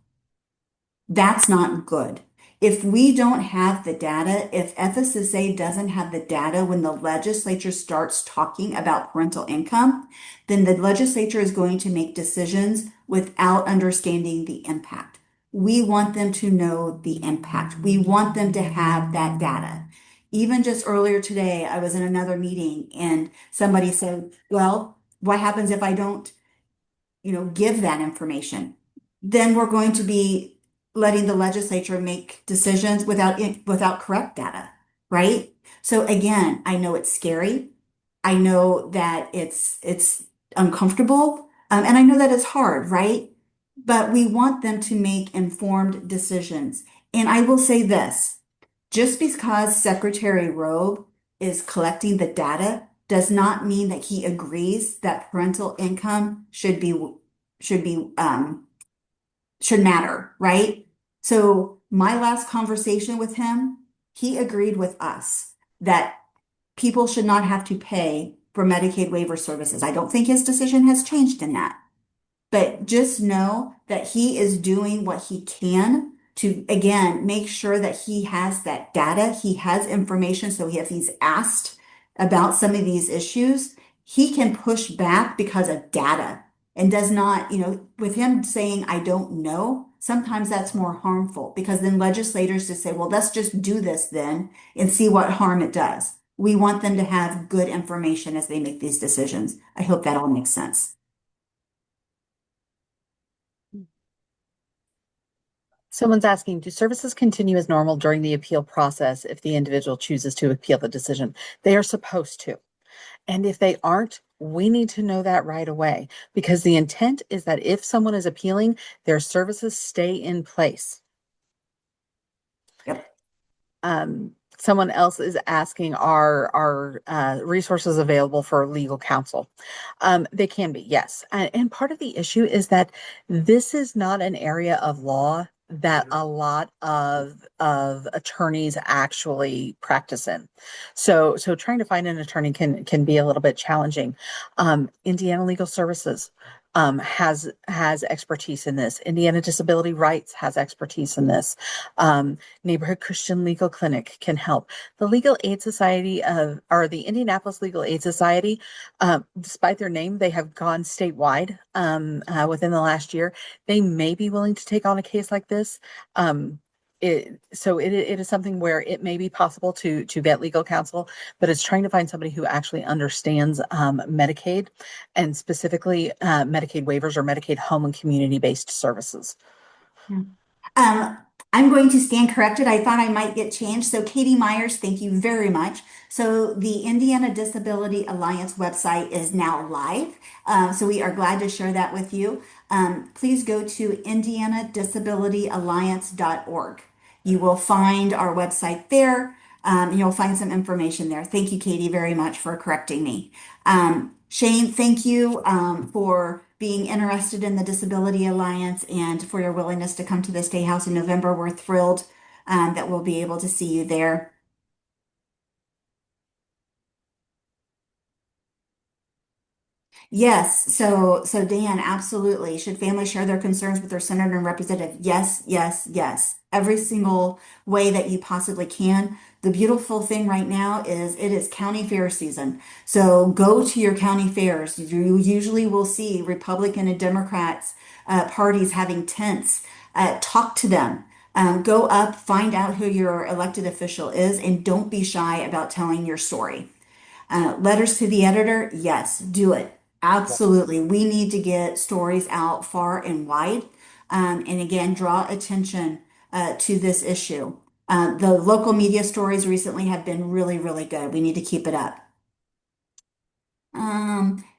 That's not good. If we don't have the data, if FSSA doesn't have the data when the legislature starts talking about parental income, then the legislature is going to make decisions without understanding the impact. We want them to know the impact. We want them to have that data. Even just earlier today, I was in another meeting and somebody said, well, what happens if I don't, give that information? Then we're going to be letting the legislature make decisions without correct data, right? So again, I know it's scary. I know that it's uncomfortable, and I know that it's hard, right? But we want them to make informed decisions. And I will say this, just because Secretary Rowe is collecting the data does not mean that he agrees that parental income should be should matter, right? So my last conversation with him, he agreed with us that people should not have to pay for Medicaid waiver services. I don't think his decision has changed in that. But just know that he is doing what he can to, again, make sure that he has that data, he has information. So if he's asked about some of these issues, he can push back because of data and does not, with him saying, I don't know, sometimes that's more harmful because then legislators just say, well, let's just do this then and see what harm it does. We want them to have good information as they make these decisions. I hope that all makes sense. Someone's asking, do services continue as normal during the appeal process if the individual chooses to appeal the decision? They are supposed to. And if they aren't, we need to know that right away because the intent is that if someone is appealing, their services stay in place. Yep. Someone else is asking, are resources available for legal counsel? They can be, yes. And part of the issue is that this is not an area of law that a lot of attorneys actually practice in. So trying to find an attorney can be a little bit challenging. Indiana Legal Services has expertise in this. Indiana Disability Rights has expertise in this. Neighborhood Christian Legal Clinic can help. The Legal Aid Society or the Indianapolis Legal Aid Society, despite their name, they have gone statewide within the last year. They may be willing to take on a case like this. It is something where it may be possible to get legal counsel, but it's trying to find somebody who actually understands Medicaid and specifically Medicaid waivers or Medicaid home and community-based services. Yeah. Um, I'm going to stand corrected. I thought I might get changed. So Katie Myers, thank you very much. So the Indiana Disability Alliance website is now live. So we are glad to share that with you. Please go to indianadisabilityalliance.org. You will find our website there. You'll find some information there. Thank you, Katie, very much for correcting me. Shane, thank you for being interested in the Disability Alliance and for your willingness to come to the State House in November. We're thrilled that we'll be able to see you there. Yes, so Dan, absolutely. Should families share their concerns with their senator and representative? Yes, yes, yes. Every single way that you possibly can. The beautiful thing right now is it is county fair season. So go to your county fairs. You usually will see Republican and Democrats parties having tents. Talk to them. Go up, find out who your elected official is, and don't be shy about telling your story. Letters to the editor, yes, do it. Absolutely. We need to get stories out far and wide. And again, draw attention to this issue. The local media stories recently have been really, really good. We need to keep it up.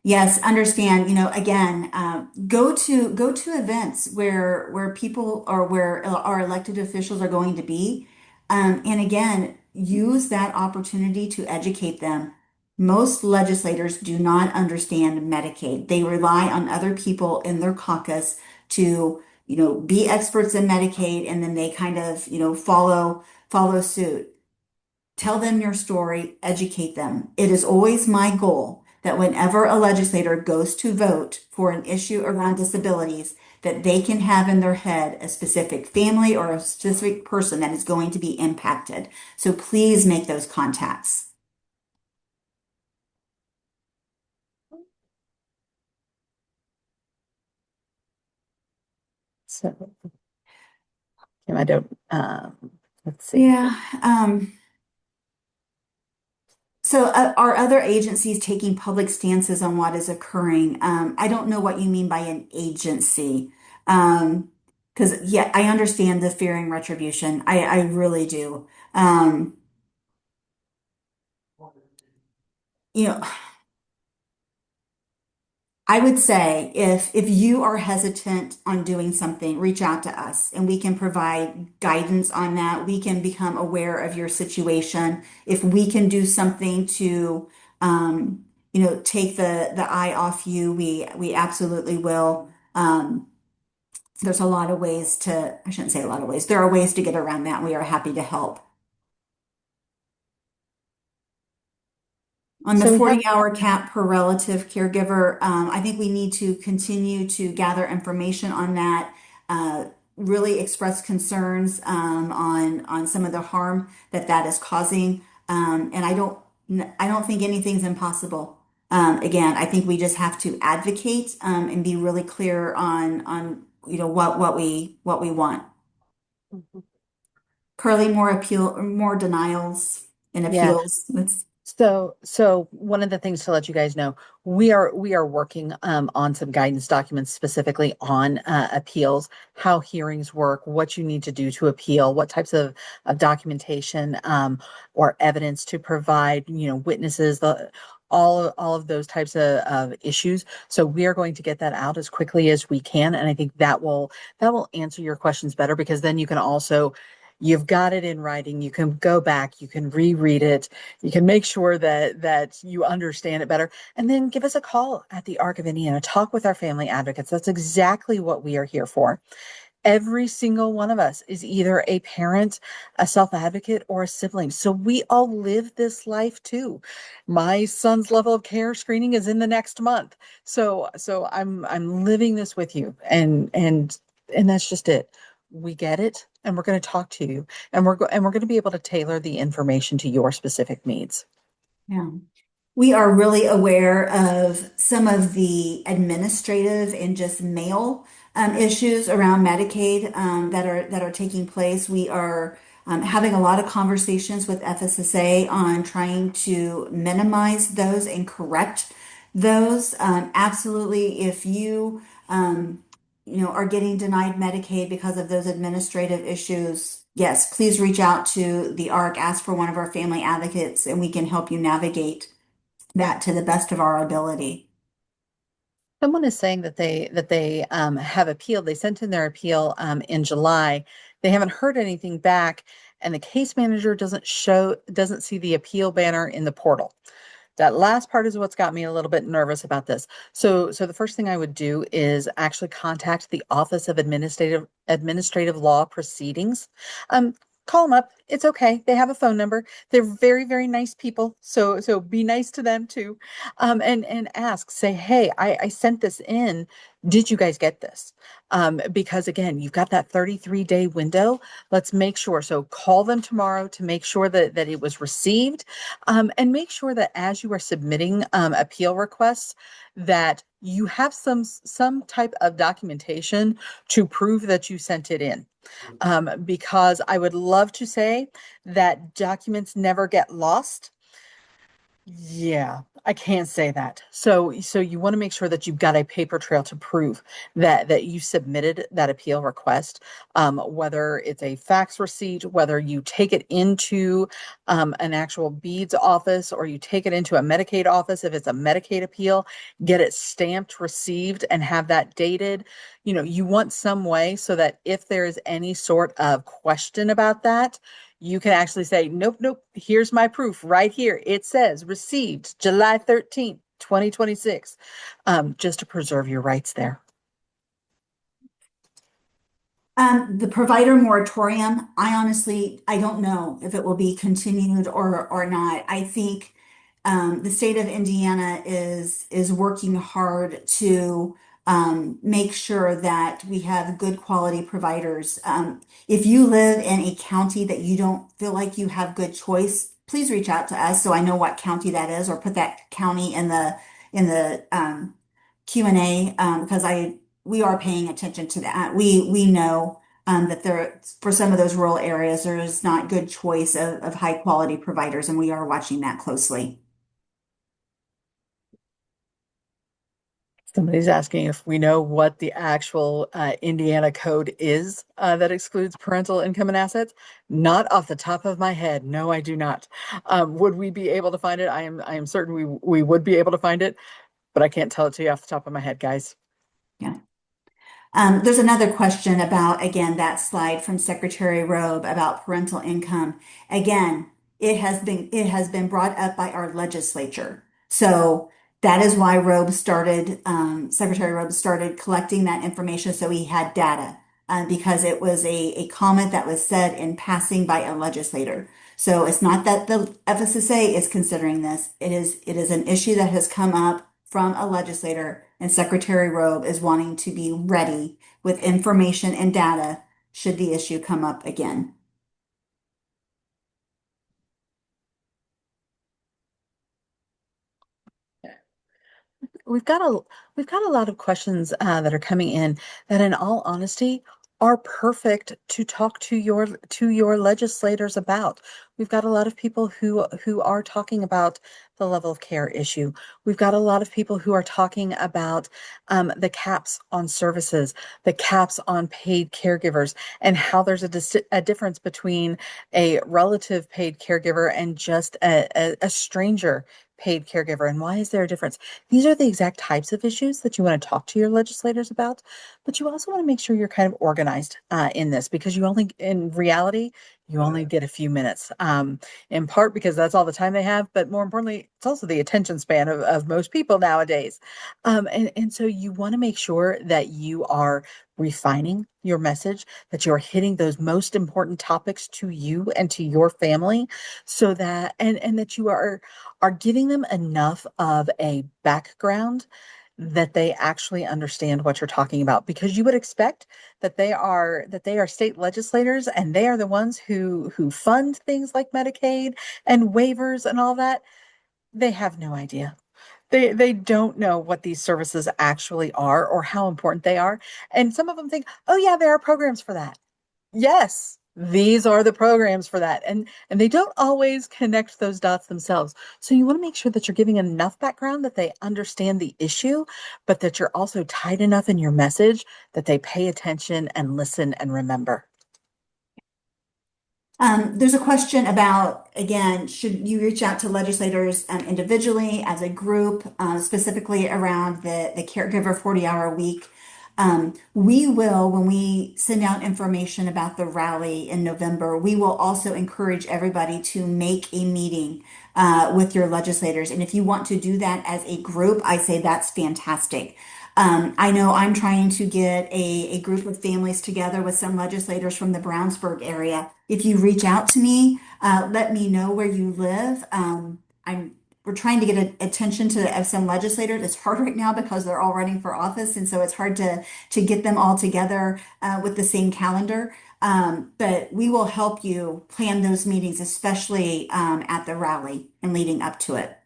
Yes, understand, again, go to events where people or where our elected officials are going to be. And again, use that opportunity to educate them. Most legislators do not understand Medicaid. They rely on other people in their caucus to, be experts in Medicaid, and then they kind of, follow suit. Tell them your story, educate them. It is always my goal that whenever a legislator goes to vote for an issue around disabilities, that they can have in their head a specific family or a specific person that is going to be impacted. So please make those contacts. So, I don't, let's see. Yeah. So are other agencies taking public stances on what is occurring? I don't know what you mean by an agency. Because yeah, I understand the fearing retribution. I really do. Um, you know, I would say if you are hesitant on doing something, reach out to us and we can provide guidance on that. We can become aware of your situation. If we can do something to take the eye off you, we absolutely will. There's a lot of ways I shouldn't say a lot of ways. There are ways to get around that. We are happy to help. On the So we have 40-hour cap per relative caregiver, I think we need to continue to gather information on that. really expressed concerns on some of the harm that that is causing. And I don't think anything's impossible. Again, I think we just have to advocate and be really clear on what we want. Mhm. Carly, more denials and Yeah. appeals. Let's. So one of the things to let you guys know, we are working on some guidance documents specifically on appeals, how hearings work, what you need to do to appeal, what types of documentation or evidence to provide, witnesses, all of those types of issues. So we are going to get that out as quickly as we can, and I think that will answer your questions better because then you can also. You've got it in writing. You can go back, you can reread it, you can make sure that you understand it better, and then give us a call at the Arc of Indiana. Talk with our family advocates. That's exactly what we are here for. Every single one of us is either a parent, a self-advocate, or a sibling. So we all live this life too. My son's level of care screening is in the next month. So I'm living this with you, and that's just it. We get it, and we're going to talk to you, and we're going to be able to tailor the information to your specific needs. Yeah. We are really aware of some of the administrative and just mail issues around Medicaid that are taking place. We are having a lot of conversations with FSSA on trying to minimize those and correct those. Absolutely, if you are getting denied Medicaid because of those administrative issues, yes, please reach out to the ARC, ask for one of our family advocates, and we can help you navigate that to the best of our ability. Someone is saying that they have appealed. They sent in their appeal in July. They haven't heard anything back, and the case manager doesn't see the appeal banner in the portal. That last part is what's got me a little bit nervous about this. So the first thing I would do is actually contact the Office of Administrative Law Proceedings. Um, Call them up. It's okay. They have a phone number. They're very, very nice people. So be nice to them too. And ask, say, hey, I sent this in. Did you guys get this? Because again, you've got that 33-day window. Let's make sure. So call them tomorrow to make sure that it was received, and make sure that as you are submitting appeal requests, that you have some type of documentation to prove that you sent it in. Because I would love to say that documents never get lost. Yeah, I can't say that. So you want to make sure that you've got a paper trail to prove that you submitted that appeal request, whether it's a fax receipt, whether you take it into an actual beads office or you take it into a Medicaid office. If it's a Medicaid appeal, get it stamped, received, and have that dated. You want some way so that if there is any sort of question about that, you can actually say, nope, nope, here's my proof right here. It says received July 13th, 2026, just to preserve your rights there. The provider moratorium, I don't know if it will be continued or not. I think the state of Indiana is working hard to make sure that we have good quality providers. If you live in a county that you don't feel like you have good choice, please reach out to us so I know what county that is, or put that county in the Q&A, because I we are paying attention to that. We know that there, for some of those rural areas, there is not good choice of high quality providers, and we are watching that closely. Somebody's asking if we know what the actual Indiana code is that excludes parental income and assets. Not off the top of my head. No, I do not. Would we be able to find it? I am certain we would be able to find it, but I can't tell it to you off the top of my head, guys. Yeah. There's another question about, again, that slide from Secretary Robe about parental income. Again, it has been brought up by our legislature. So that is why Secretary Robe started collecting that information so he had data, because it was a comment that was said in passing by a legislator. So it's not that the FSSA is considering this. It is an issue that has come up from a legislator and Secretary Robe is wanting to be ready with information and data should the issue come up again. We've got a we've got a lot of questions that are coming in that, in all honesty, are perfect to talk to your legislators about. We've got a lot of people who are talking about the level of care issue. We've got a lot of people who are talking about the caps on services, the caps on paid caregivers, and how there's a difference between a relative paid caregiver and just a stranger paid caregiver. And why is there a difference? These are the exact types of issues that you want to talk to your legislators about, but you also want to make sure you're kind of organized in this, because in reality, you only get a few minutes, in part because that's all the time they have, but more importantly, it's also the attention span of most people nowadays. And so you want to make sure that you are refining your message, that you're hitting those most important topics to you and to your family, so that and that you are giving them enough of a background that they actually understand what you're talking about, because you would expect that they are state legislators, and they are the ones who fund things like Medicaid and waivers and all that. They have no idea. They don't know what these services actually are or how important they are. And some of them think, oh yeah, there are programs for that. Yes, these are the programs for that. And they don't always connect those dots themselves. So you want to make sure that you're giving enough background that they understand the issue, but that you're also tight enough in your message that they pay attention and listen and remember. There's a question about, again, should you reach out to legislators individually, as a group, specifically around the caregiver 40-hour week? We will, when we send out information about the rally in November, we will also encourage everybody to make a meeting with your legislators. And if you want to do that as a group, I say that's fantastic. I know I'm trying to get a group of families together with some legislators from the Brownsburg area. If you reach out to me, let me know where you live. We're trying to get attention to some legislators. It's hard right now because they're all running for office, and so it's hard to get them all together with the same calendar. But we will help you plan those meetings, especially at the rally and leading up to it.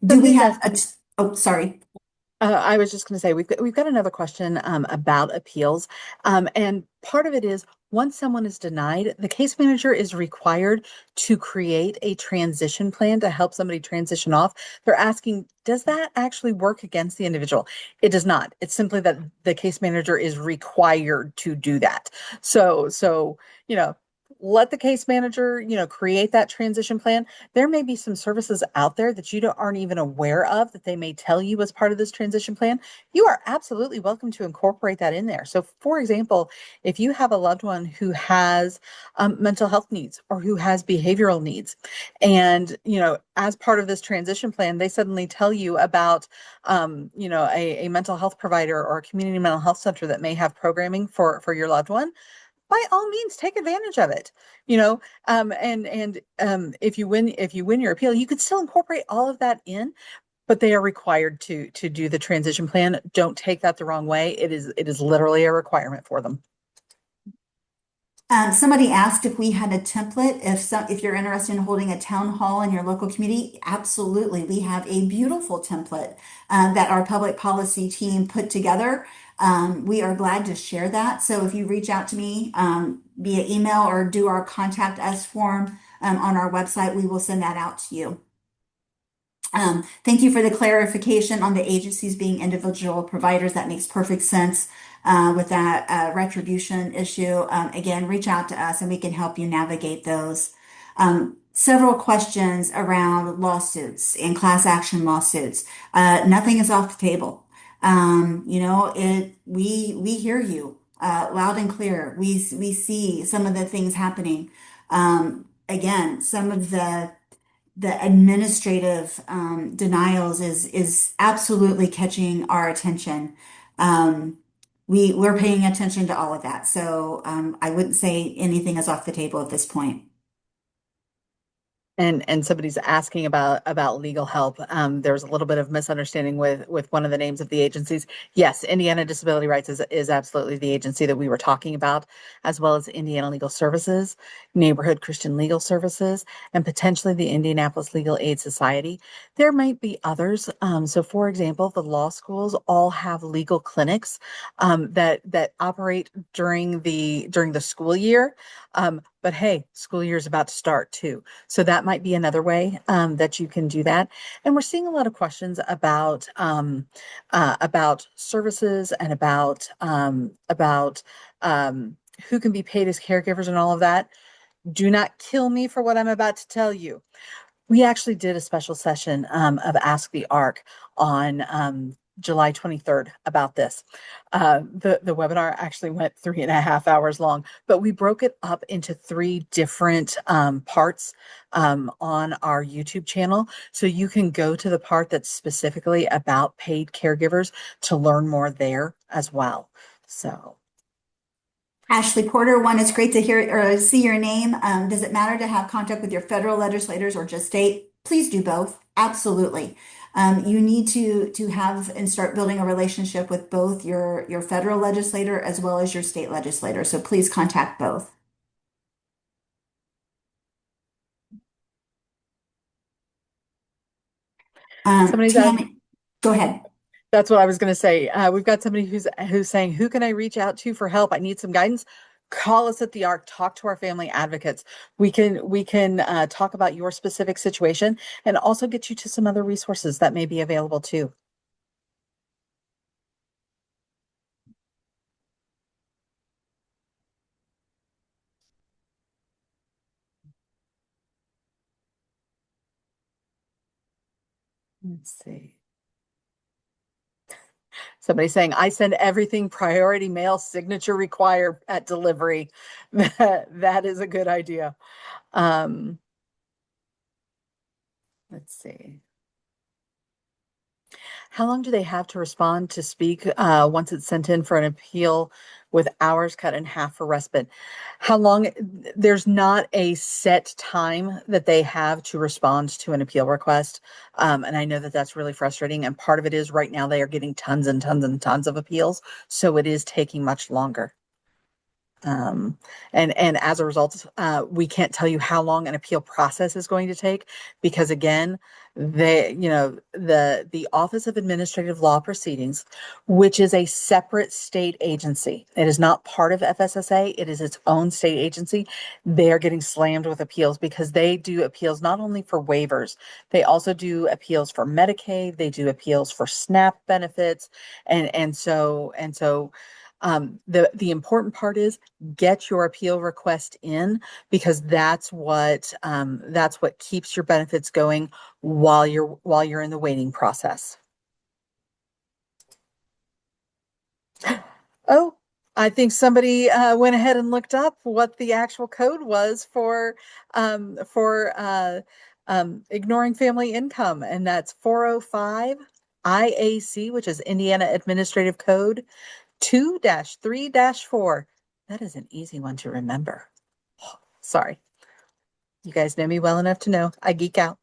Do we Something have that's oh, sorry. I was just going to say we've got another question about appeals, and part of it is, once someone is denied, the case manager is required to create a transition plan to help somebody transition off. They're asking, does that actually work against the individual? It does not. It's simply that the case manager is required to do that. So you know. Let the case manager, create that transition plan. There may be some services out there that aren't even aware of that they may tell you as part of this transition plan. You are absolutely welcome to incorporate that in there. So, for example, if you have a loved one who has mental health needs or who has behavioral needs, and as part of this transition plan, they suddenly tell you about a mental health provider or a community mental health center that may have programming for your loved one, by all means take advantage of it. And if you win your appeal, you could still incorporate all of that in, but they are required to do the transition plan. Don't take that the wrong way. It is literally a requirement for them. Somebody asked if we had a template, if you're interested in holding a town hall in your local community. Absolutely. We have a beautiful template that our public policy team put together. We are glad to share that. So if you reach out to me via email or do our contact us form on our website, we will send that out to you. Thank you for the clarification on the agencies being individual providers. That makes perfect sense with that retribution issue. Again, reach out to us and we can help you navigate those. Several questions around lawsuits and class action lawsuits. Nothing is off the table. We hear you loud and clear. We see some of the things happening. Again, some of the administrative denials is absolutely catching our attention. We're paying attention to all of that. So I wouldn't say anything is off the table at this point. And somebody's asking about legal help. There's a little bit of misunderstanding with one of the names of the agencies. Yes, Indiana Disability Rights is absolutely the agency that we were talking about, as well as Indiana Legal Services, Neighborhood Christian Legal Services, and potentially the Indianapolis Legal Aid Society. There might be others. So, for example, the law schools all have legal clinics that operate during the school year. But hey, school year is about to start too. So that might be another way that you can do that. And we're seeing a lot of questions about services and about who can be paid as caregivers and all of that. Do not kill me for what I'm about to tell you. We actually did a special session of Ask the ARC on July 23rd about this. The webinar actually went 3.5 hours long, but we broke it up into three different parts on our YouTube channel. So you can go to the part that's specifically about paid caregivers to learn more there as well. So. Ashley Porter, one, it's great to hear or see your name. Does it matter to have contact with your federal legislators or just state? Please do both. Absolutely. You need to have and start building a relationship with both your federal legislator as well as your state legislator. So please contact both. Somebody's Tammy, go ahead. That's what I was going to say. We've got somebody who's saying, "Who can I reach out to for help? I need some guidance." Call us at the ARC. Talk to our family advocates. We can talk about your specific situation and also get you to some other resources that may be available too. Let's see. Somebody saying, "I send everything priority mail, signature required at delivery." That is a good idea. Um, let's see. How long do they have to respond to speak once it's sent in for an appeal with hours cut in half for respite? How long? There's not a set time that they have to respond to an appeal request. And I know that that's really frustrating. And part of it is right now they are getting tons and tons and tons of appeals. So it is taking much longer. And as a result, we can't tell you how long an appeal process is going to take because again, the Office of Administrative Law Proceedings, which is a separate state agency, it is not part of FSSA, it is its own state agency. They are getting slammed with appeals because they do appeals not only for waivers, they also do appeals for Medicaid, they do appeals for SNAP benefits, and so the important part is get your appeal request in because that's what keeps your benefits going while you're in the waiting process. Oh, I think somebody went ahead and looked up what the actual code was for ignoring family income, and that's 405 IAC, which is Indiana Administrative Code 2-3-4. That is an easy one to remember. Sorry. You guys know me well enough to know I geek out.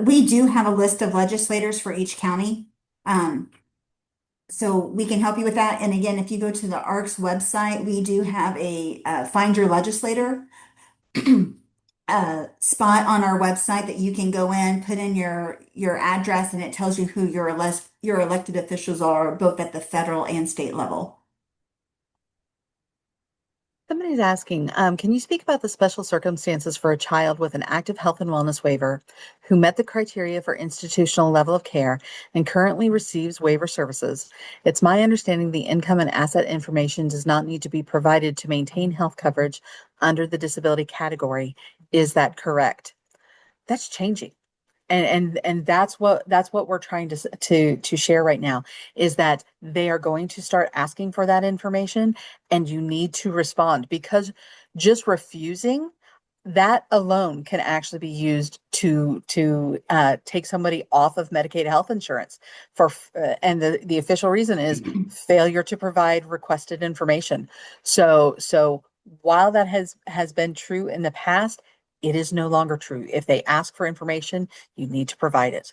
We do have a list of legislators for each county. Um, so we can help you with that. And again, if you go to the ARC's website, we do have a Find Your Legislator spot on our website that you can go in, put in your address, and it tells you who your elected officials are, both at the federal and state level. Somebody's asking, can you speak about the special circumstances for a child with an active health and wellness waiver who met the criteria for institutional level of care and currently receives waiver services? It's my understanding the income and asset information does not need to be provided to maintain health coverage under the disability category. Is that correct? That's changing. And that's what we're trying to share right now is that they are going to start asking for that information and you need to respond because just refusing that alone can actually be used to take somebody off of Medicaid health insurance and the official reason is failure to provide requested information. So While that has been true in the past, it is no longer true. If they ask for information, you need to provide it.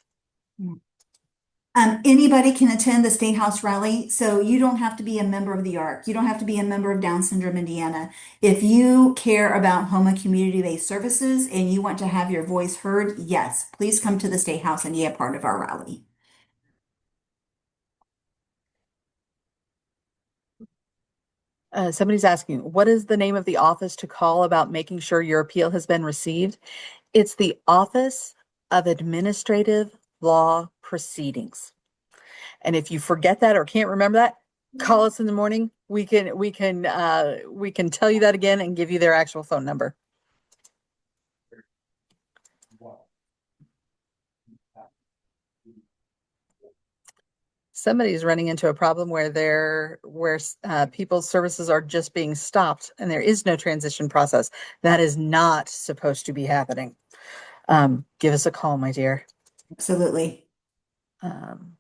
Anybody can attend the State House rally, so you don't have to be a member of the ARC. You don't have to be a member of Down Syndrome Indiana. If you care about HOMA community-based services and you want to have your voice heard, yes, please come to the State House and be a part of our rally. Somebody's asking, what is the name of the office to call about making sure your appeal has been received? It's the Office of Administrative Law Proceedings. And if you forget that or can't remember that, call us in the morning. We can tell you that again and give you their actual phone number. Somebody's running into a problem where people's services are just being stopped and there is no transition process. That is not supposed to be happening. Give us a call, my dear. Absolutely. Um,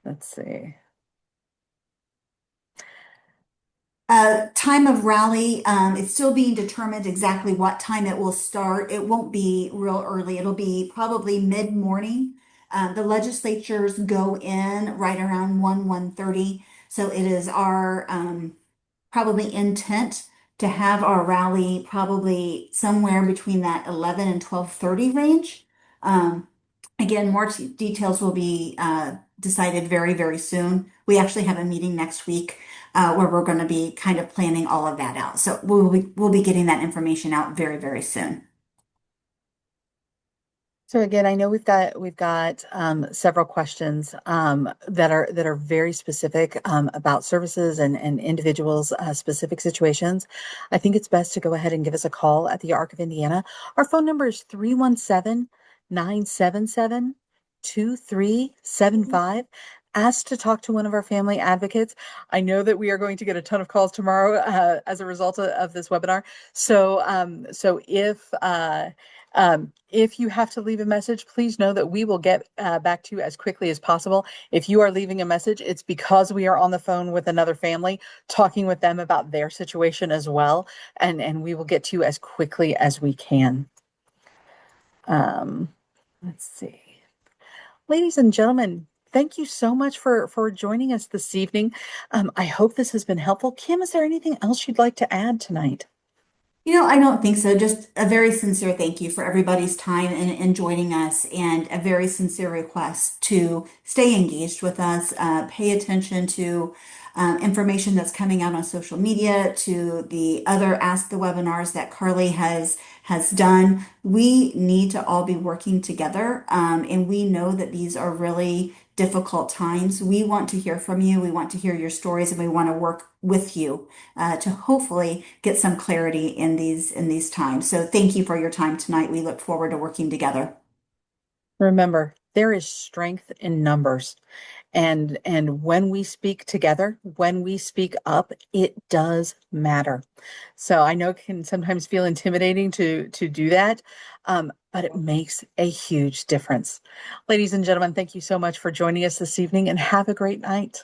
let's see. Time of rally, it's still being determined exactly what time it will start. It won't be real early. It'll be probably mid-morning. The legislatures go in right around 1:30. So it is our probably intent to have our rally probably somewhere between that 11 and 12:30 range. Um, Again, more details will be decided very, very soon. We actually have a meeting next week where we're going to be kind of planning all of that out. So we'll be getting that information out very, very soon. So again, I know we've got several questions that are very specific about services and individuals' specific situations. I think it's best to go ahead and give us a call at the ARC of Indiana. Our phone number is 317-977-2375. Ask to talk to one of our family advocates. I know that we are going to get a ton of calls tomorrow as a result of this webinar. So if you have to leave a message, please know that we will get back to you as quickly as possible. If you are leaving a message, it's because we are on the phone with another family, talking with them about their situation as well, and we will get to you as quickly as we can. Let's see. Ladies and gentlemen, thank you so much for joining us this evening. I hope this has been helpful. Kim, is there anything else you'd like to add tonight? I don't think so. Just a very sincere thank you for everybody's time and joining us, and a very sincere request to stay engaged with us, pay attention to information that's coming out on social media, to the other Ask the webinars that Carly has done. We need to all be working together, and we know that these are really difficult times. We want to hear from you. We want to hear your stories, and we want to work with you to hopefully get some clarity in these times. So thank you for your time tonight. We look forward to working together. Remember, there is strength in numbers. And when we speak together, when we speak up, it does matter. So I know it can sometimes feel intimidating to do that, but it makes a huge difference. Ladies and gentlemen, thank you so much for joining us this evening and have a great night.